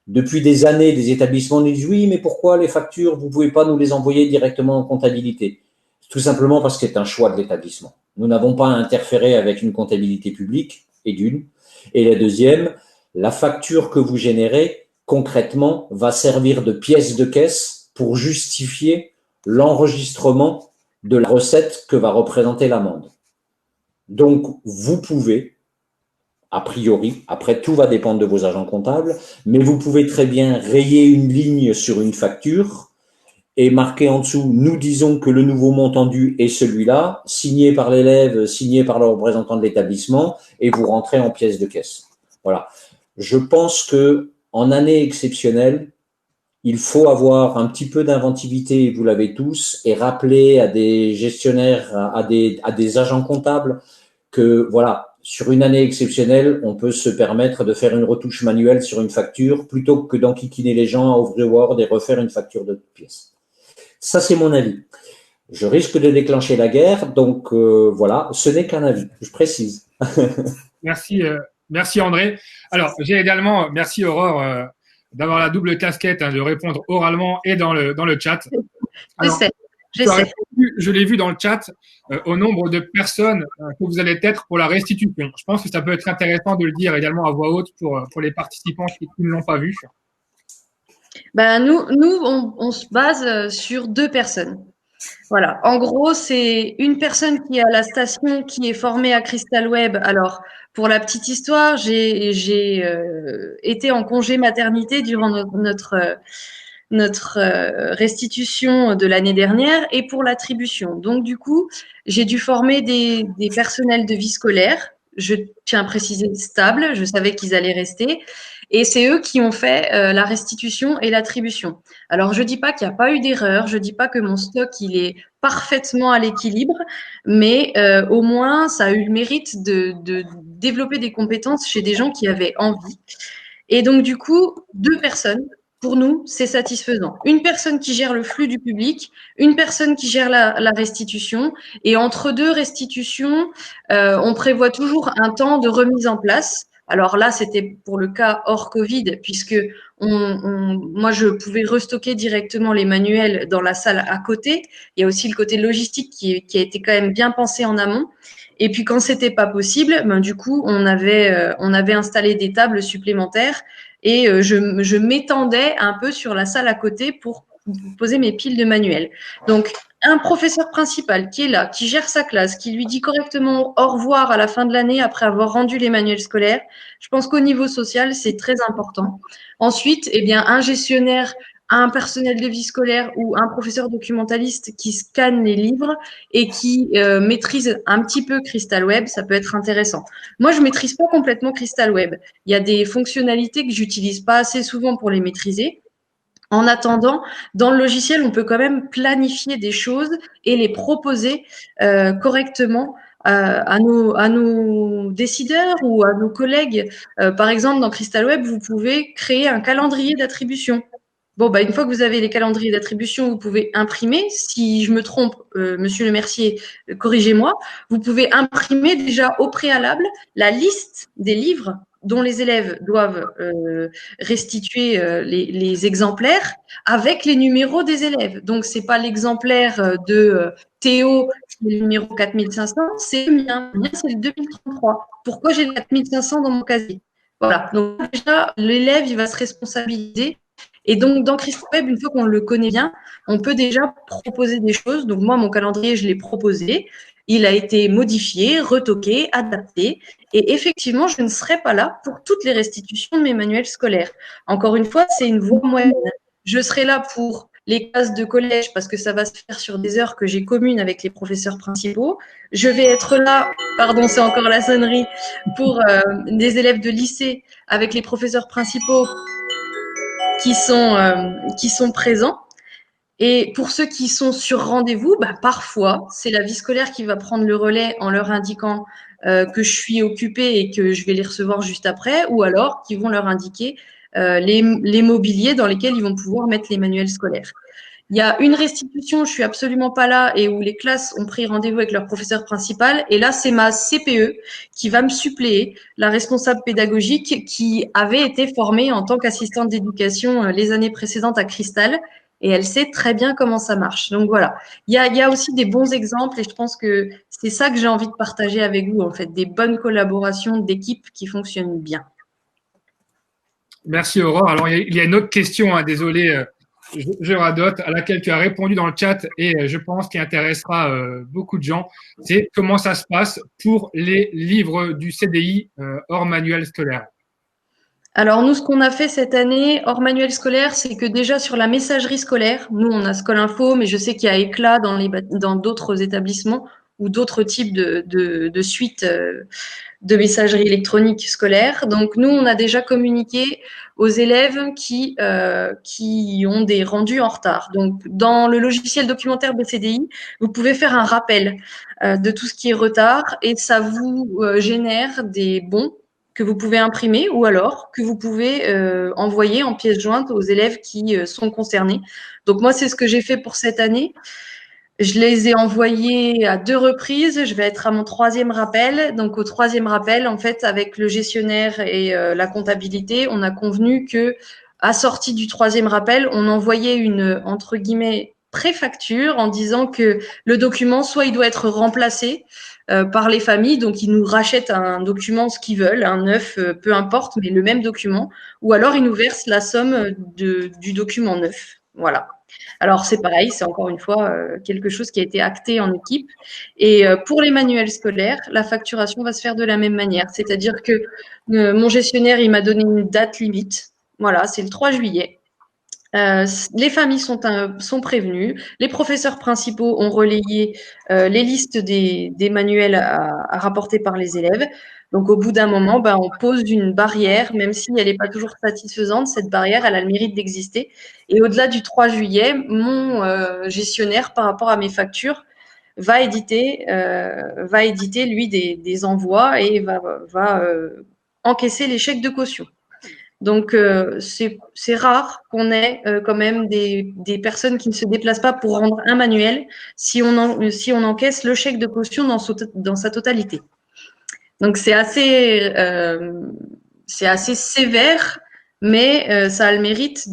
Speaker 2: Depuis des années, des établissements nous disent oui, mais pourquoi les factures, vous pouvez pas nous les envoyer directement en comptabilité? Tout simplement parce que c'est un choix de l'établissement. Nous n'avons pas à interférer avec une comptabilité publique, et d'une. Et la deuxième, la facture que vous générez, concrètement, va servir de pièce de caisse pour justifier l'enregistrement de la recette que va représenter l'amende. Donc, vous pouvez, a priori, après tout va dépendre de vos agents comptables, mais vous pouvez très bien rayer une ligne sur une facture et marquer en dessous, nous disons que le nouveau montant dû est celui-là, signé par l'élève, signé par le représentant de l'établissement, et vous rentrez en pièce de caisse. Voilà. Je pense que en année exceptionnelle, il faut avoir un petit peu d'inventivité, vous l'avez tous, et rappeler à des gestionnaires, à des agents comptables que, voilà, sur une année exceptionnelle, on peut se permettre de faire une retouche manuelle sur une facture plutôt que d'enquiquiner les gens à ouvrir Word et refaire une facture de pièces. Ça, c'est mon avis. Je risque de déclencher la guerre, donc voilà, ce n'est qu'un avis, je précise.
Speaker 1: Merci, merci André. Alors, j'ai également, merci Aurore, d'avoir la double casquette, de répondre oralement et dans le chat. Alors,
Speaker 3: J'essaie.
Speaker 1: je l'ai vu dans le chat au nombre de personnes que vous allez être pour la restitution. Je pense que ça peut être intéressant de le dire également à voix haute pour les participants qui ne l'ont pas vu.
Speaker 3: Ben, on se base sur 2 personnes. Voilà. En gros, c'est une personne qui est à la station qui est formée à Crystal Web. Alors, pour la petite histoire, j'ai été en congé maternité durant notre restitution de l'année dernière et pour l'attribution. Donc, du coup, j'ai dû former des personnels de vie scolaire. Je tiens à préciser stable. Je savais qu'ils allaient rester. Et c'est eux qui ont fait la restitution et l'attribution. Alors, je dis pas qu'il n'y a pas eu d'erreur. Je dis pas que mon stock, il est parfaitement à l'équilibre, mais au moins, ça a eu le mérite de développer des compétences chez des gens qui avaient envie. Et donc, du coup, 2 personnes, pour nous, c'est satisfaisant. Une personne qui gère le flux du public, une personne qui gère la restitution. Et entre 2 restitutions, on prévoit toujours un temps de remise en place. Alors là, c'était pour le cas hors Covid, puisque moi, je pouvais restocker directement les manuels dans la salle à côté. Il y a aussi le côté logistique qui a été quand même bien pensé en amont. Et puis quand c'était pas possible, ben, du coup, on avait installé des tables supplémentaires et je m'étendais un peu sur la salle à côté pour poser mes piles de manuels. Donc, un professeur principal qui est là, qui gère sa classe, qui lui dit correctement au revoir à la fin de l'année après avoir rendu les manuels scolaires, je pense qu'au niveau social, c'est très important. Ensuite, eh bien, un gestionnaire, un personnel de vie scolaire ou un professeur documentaliste qui scanne les livres et qui maîtrise un petit peu Crystal Web, ça peut être intéressant. Moi, je maîtrise pas complètement Crystal Web. Il y a des fonctionnalités que j'utilise pas assez souvent pour les maîtriser. En attendant, dans le logiciel, on peut quand même planifier des choses et les proposer correctement à nos décideurs ou à nos collègues. Par exemple, dans Crystal Web, vous pouvez créer un calendrier d'attribution. Bon, bah, une fois que vous avez les calendriers d'attribution, vous pouvez imprimer. Si je me trompe, Monsieur Le Mercier, corrigez-moi. Vous pouvez imprimer déjà au préalable la liste des livres dont les élèves doivent restituer les exemplaires avec les numéros des élèves. Donc, c'est pas l'exemplaire de Théo qui est le numéro 4500, c'est le mien. Le mien, c'est le 2033. Pourquoi j'ai le 4500 dans mon casier? Voilà. Donc déjà, l'élève, il va se responsabiliser. Et donc, dans CristalWeb, une fois qu'on le connaît bien, on peut déjà proposer des choses. Donc, moi, mon calendrier, je l'ai proposé. Il a été modifié, retoqué, adapté. Et effectivement, je ne serai pas là pour toutes les restitutions de mes manuels scolaires. Encore une fois, c'est une voie moyenne. Je serai là pour les classes de collège parce que ça va se faire sur des heures que j'ai communes avec les professeurs principaux. Je vais être là, pardon, c'est encore la sonnerie, pour des élèves de lycée avec les professeurs principaux qui sont présents. Et pour ceux qui sont sur rendez-vous, bah, parfois, c'est la vie scolaire qui va prendre le relais en leur indiquant que je suis occupée et que je vais les recevoir juste après, ou alors qui vont leur indiquer les mobiliers dans lesquels ils vont pouvoir mettre les manuels scolaires. Il y a une restitution, je suis absolument pas là et où les classes ont pris rendez-vous avec leur professeur principal. Et là, c'est ma CPE qui va me suppléer, la responsable pédagogique qui avait été formée en tant qu'assistante d'éducation les années précédentes à Cristal. Et elle sait très bien comment ça marche. Donc voilà, il y a aussi des bons exemples et je pense que c'est ça que j'ai envie de partager avec vous, en fait, des bonnes collaborations d'équipes qui fonctionnent bien.
Speaker 1: Merci Aurore. Alors il y a une autre question, hein, désolé, je radote, à laquelle tu as répondu dans le chat et je pense qu'il intéressera beaucoup de gens. C'est comment ça se passe pour les livres du CDI hors manuel scolaire.
Speaker 3: Alors nous, ce qu'on a fait cette année, hors manuel scolaire, c'est que déjà sur la messagerie scolaire, nous on a Scolinfo, mais je sais qu'il y a Éclat dans d'autres établissements ou d'autres types de suites de messagerie électronique scolaire. Donc nous, on a déjà communiqué aux élèves qui ont des rendus en retard. Donc dans le logiciel documentaire BCDI, vous pouvez faire un rappel de tout ce qui est retard et ça vous génère des bons que vous pouvez imprimer ou alors que vous pouvez envoyer en pièce jointe aux élèves qui sont concernés. Donc moi, c'est ce que j'ai fait pour cette année. Je les ai envoyés à 2 reprises. Je vais être à mon 3e rappel. Donc au 3e rappel, en fait, avec le gestionnaire et la comptabilité, on a convenu que, à sortie du 3e rappel, on envoyait une, entre guillemets, préfacture en disant que le document, soit il doit être remplacé par les familles, donc ils nous rachètent un document, ce qu'ils veulent, un neuf, peu importe, mais le même document, ou alors ils nous versent la somme du document neuf. Voilà. Alors c'est pareil, c'est encore une fois quelque chose qui a été acté en équipe. Et pour les manuels scolaires, la facturation va se faire de la même manière. C'est-à-dire que mon gestionnaire, il m'a donné une date limite. Voilà, c'est le 3 juillet. Les familles sont prévenues, les professeurs principaux ont relayé les listes des manuels à rapporter par les élèves. Donc, au bout d'un moment, ben, on pose une barrière, même si elle n'est pas toujours satisfaisante, cette barrière, elle a le mérite d'exister. Et au-delà du 3 juillet, mon gestionnaire, par rapport à mes factures, va éditer lui, des envois et va encaisser les chèques de caution. Donc, c'est rare qu'on ait quand même des personnes qui ne se déplacent pas pour rendre un manuel si on encaisse le chèque de caution dans sa totalité. Donc, c'est assez sévère, mais ça a le mérite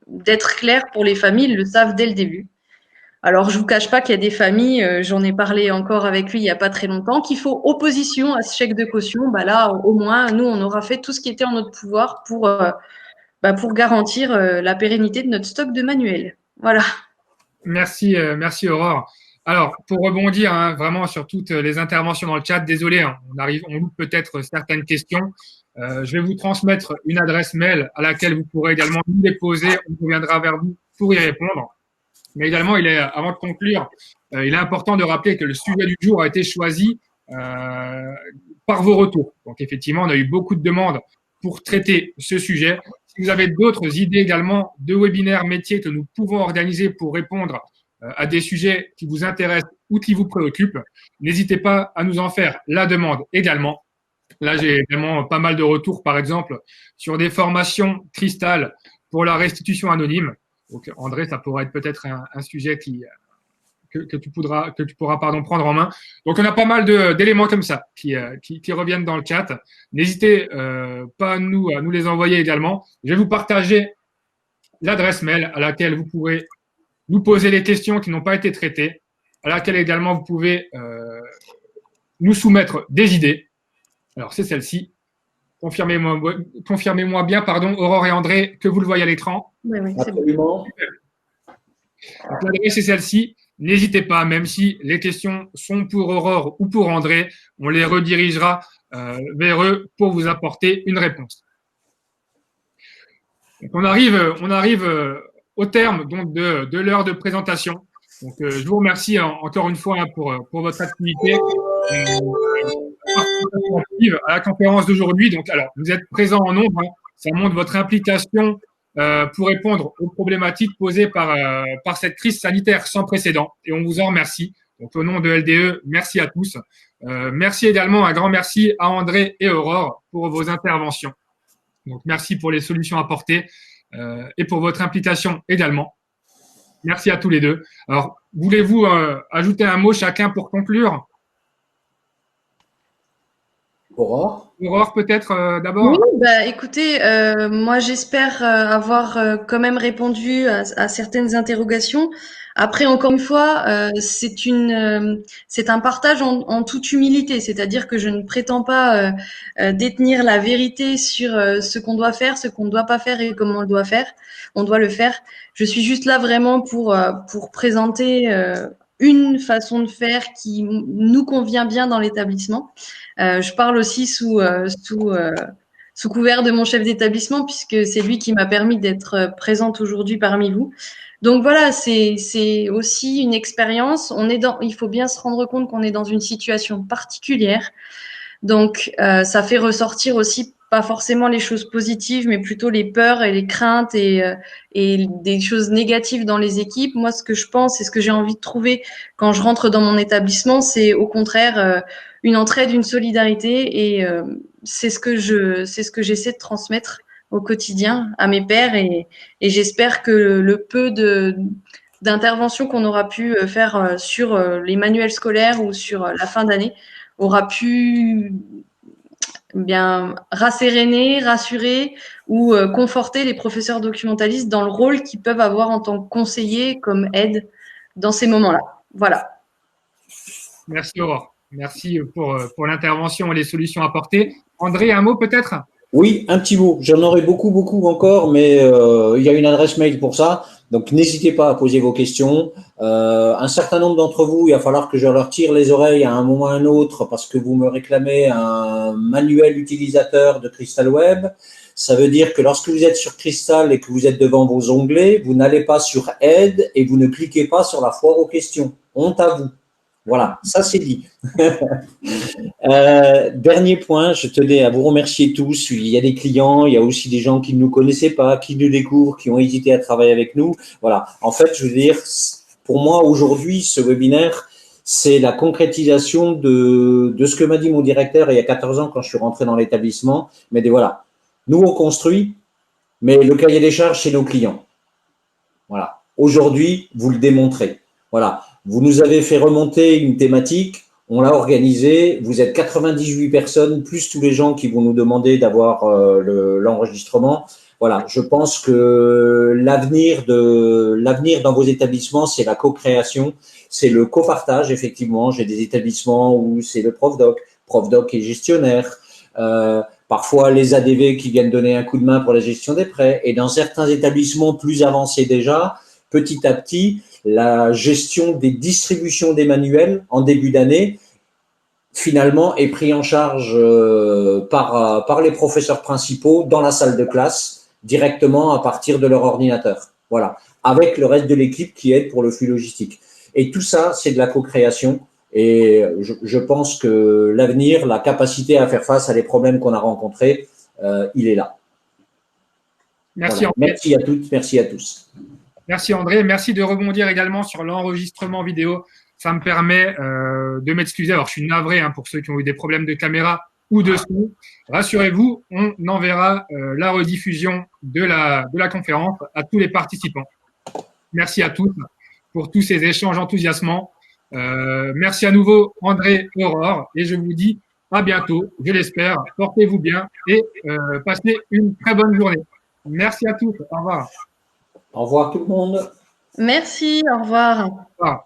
Speaker 3: d'être clair pour les familles, ils le savent dès le début. Alors, je vous cache pas qu'il y a des familles, j'en ai parlé encore avec lui il y a pas très longtemps, qui font opposition à ce chèque de caution. Bah là, au moins, nous, on aura fait tout ce qui était en notre pouvoir pour garantir la pérennité de notre stock de manuels. Voilà.
Speaker 1: Merci, merci Aurore. Alors, pour rebondir hein, vraiment sur toutes les interventions dans le chat, désolé, hein, on loupe peut-être certaines questions. Je vais vous transmettre une adresse mail à laquelle vous pourrez également nous déposer. On reviendra vers vous pour y répondre. Mais également, avant de conclure, il est important de rappeler que le sujet du jour a été choisi par vos retours. Donc, effectivement, on a eu beaucoup de demandes pour traiter ce sujet. Si vous avez d'autres idées également de webinaires métiers que nous pouvons organiser pour répondre à des sujets qui vous intéressent ou qui vous préoccupent, n'hésitez pas à nous en faire la demande également. Là, j'ai vraiment pas mal de retours, par exemple, sur des formations Cristal pour la restitution anonyme. Donc, André, ça pourrait être peut-être un sujet que tu pourras prendre en main. Donc, on a pas mal d'éléments comme ça qui reviennent dans le chat. N'hésitez pas à nous les envoyer également. Je vais vous partager l'adresse mail à laquelle vous pourrez nous poser les questions qui n'ont pas été traitées, à laquelle également vous pouvez nous soumettre des idées. Alors, c'est celle-ci. confirmez-moi bien, pardon, Aurore et André, que vous le voyez à l'écran.
Speaker 3: Oui, c'est bon.
Speaker 2: Absolument.
Speaker 1: Donc, l'adresse est celle-ci. N'hésitez pas, même si les questions sont pour Aurore ou pour André, on les redirigera vers eux pour vous apporter une réponse. Donc, on arrive au terme donc, de l'heure de présentation. Donc, je vous remercie encore une fois pour votre activité à la conférence d'aujourd'hui. Donc, alors, vous êtes présents en nombre. Ça montre votre implication pour répondre aux problématiques posées par cette crise sanitaire sans précédent. Et on vous en remercie. Donc, au nom de LDE, merci à tous. Merci également, un grand merci à André et Aurore pour vos interventions. Donc, merci pour les solutions apportées et pour votre implication également. Merci à tous les deux. Alors, voulez-vous ajouter un mot chacun pour conclure?
Speaker 2: Aurore?
Speaker 1: Aurore, peut-être d'abord?
Speaker 3: Oui, écoutez, moi j'espère avoir quand même répondu à certaines interrogations. Après, encore une fois, c'est un partage en toute humilité, c'est-à-dire que je ne prétends pas détenir la vérité sur ce qu'on doit faire, ce qu'on ne doit pas faire et comment on le doit faire. On doit le faire. Je suis juste là vraiment pour présenter une façon de faire qui nous convient bien dans l'établissement. Je parle aussi sous couvert de mon chef d'établissement, puisque c'est lui qui m'a permis d'être présente aujourd'hui parmi vous. Donc voilà, c'est aussi une expérience. Il faut bien se rendre compte qu'on est dans une situation particulière. Donc ça fait ressortir aussi pas forcément les choses positives, mais plutôt les peurs et les craintes et des choses négatives dans les équipes. Moi, ce que je pense et ce que j'ai envie de trouver quand je rentre dans mon établissement, c'est au contraire une entraide, une solidarité, et c'est ce que j'essaie de transmettre au quotidien à mes pairs, et j'espère que le peu d'interventions qu'on aura pu faire sur les manuels scolaires ou sur la fin d'année aura pu bien rasséréner, rassurer ou conforter les professeurs documentalistes dans le rôle qu'ils peuvent avoir en tant que conseillers comme aide dans ces moments-là. Voilà.
Speaker 1: Merci Aurore. Merci pour l'intervention et les solutions apportées. André, un mot peut-être?
Speaker 2: Oui, un petit mot. J'en aurais beaucoup, beaucoup encore, mais il y a une adresse mail pour ça. Donc, n'hésitez pas à poser vos questions. Un certain nombre d'entre vous, il va falloir que je leur tire les oreilles à un moment ou à un autre parce que vous me réclamez un manuel utilisateur de Crystal Web. Ça veut dire que lorsque vous êtes sur Crystal et que vous êtes devant vos onglets, vous n'allez pas sur Aide et vous ne cliquez pas sur la foire aux questions. Honte à vous. Voilà, ça c'est dit. Dernier point, je tenais à vous remercier tous. Il y a des clients, il y a aussi des gens qui ne nous connaissaient pas, qui nous découvrent, qui ont hésité à travailler avec nous. Voilà. En fait, je veux dire, pour moi, aujourd'hui, ce webinaire, c'est la concrétisation de ce que m'a dit mon directeur il y a 14 ans quand je suis rentré dans l'établissement. Mais voilà. Nous, on construit, mais le cahier des charges, c'est nos clients. Voilà. Aujourd'hui, vous le démontrez. Voilà. Vous nous avez fait remonter une thématique. On l'a organisé, vous êtes 98 personnes, plus tous les gens qui vont nous demander d'avoir l'enregistrement. Voilà, je pense que l'avenir dans vos établissements, c'est la co-création, c'est le copartage, effectivement. J'ai des établissements où c'est le prof doc est gestionnaire, parfois les ADV qui viennent donner un coup de main pour la gestion des prêts. Et dans certains établissements plus avancés déjà, petit à petit, la gestion des distributions des manuels en début d'année, finalement, est pris en charge par les professeurs principaux dans la salle de classe, directement à partir de leur ordinateur. Voilà, avec le reste de l'équipe qui aide pour le flux logistique. Et tout ça, c'est de la co-création. Et je pense que l'avenir, la capacité à faire face à les problèmes qu'on a rencontrés, il est là.
Speaker 1: Merci,
Speaker 2: voilà. Merci à toutes, merci à tous.
Speaker 1: Merci André, merci de rebondir également sur l'enregistrement vidéo. Ça me permet de m'excuser. Alors, je suis navré pour ceux qui ont eu des problèmes de caméra ou de son. Rassurez-vous, on enverra la rediffusion de la conférence à tous les participants. Merci à tous pour tous ces échanges enthousiasmants. Merci à nouveau André et Aurore, et je vous dis à bientôt, je l'espère. Portez-vous bien et passez une très bonne journée. Merci à tous. Au revoir.
Speaker 2: Au revoir tout le monde.
Speaker 3: Merci, au revoir.
Speaker 1: Au revoir.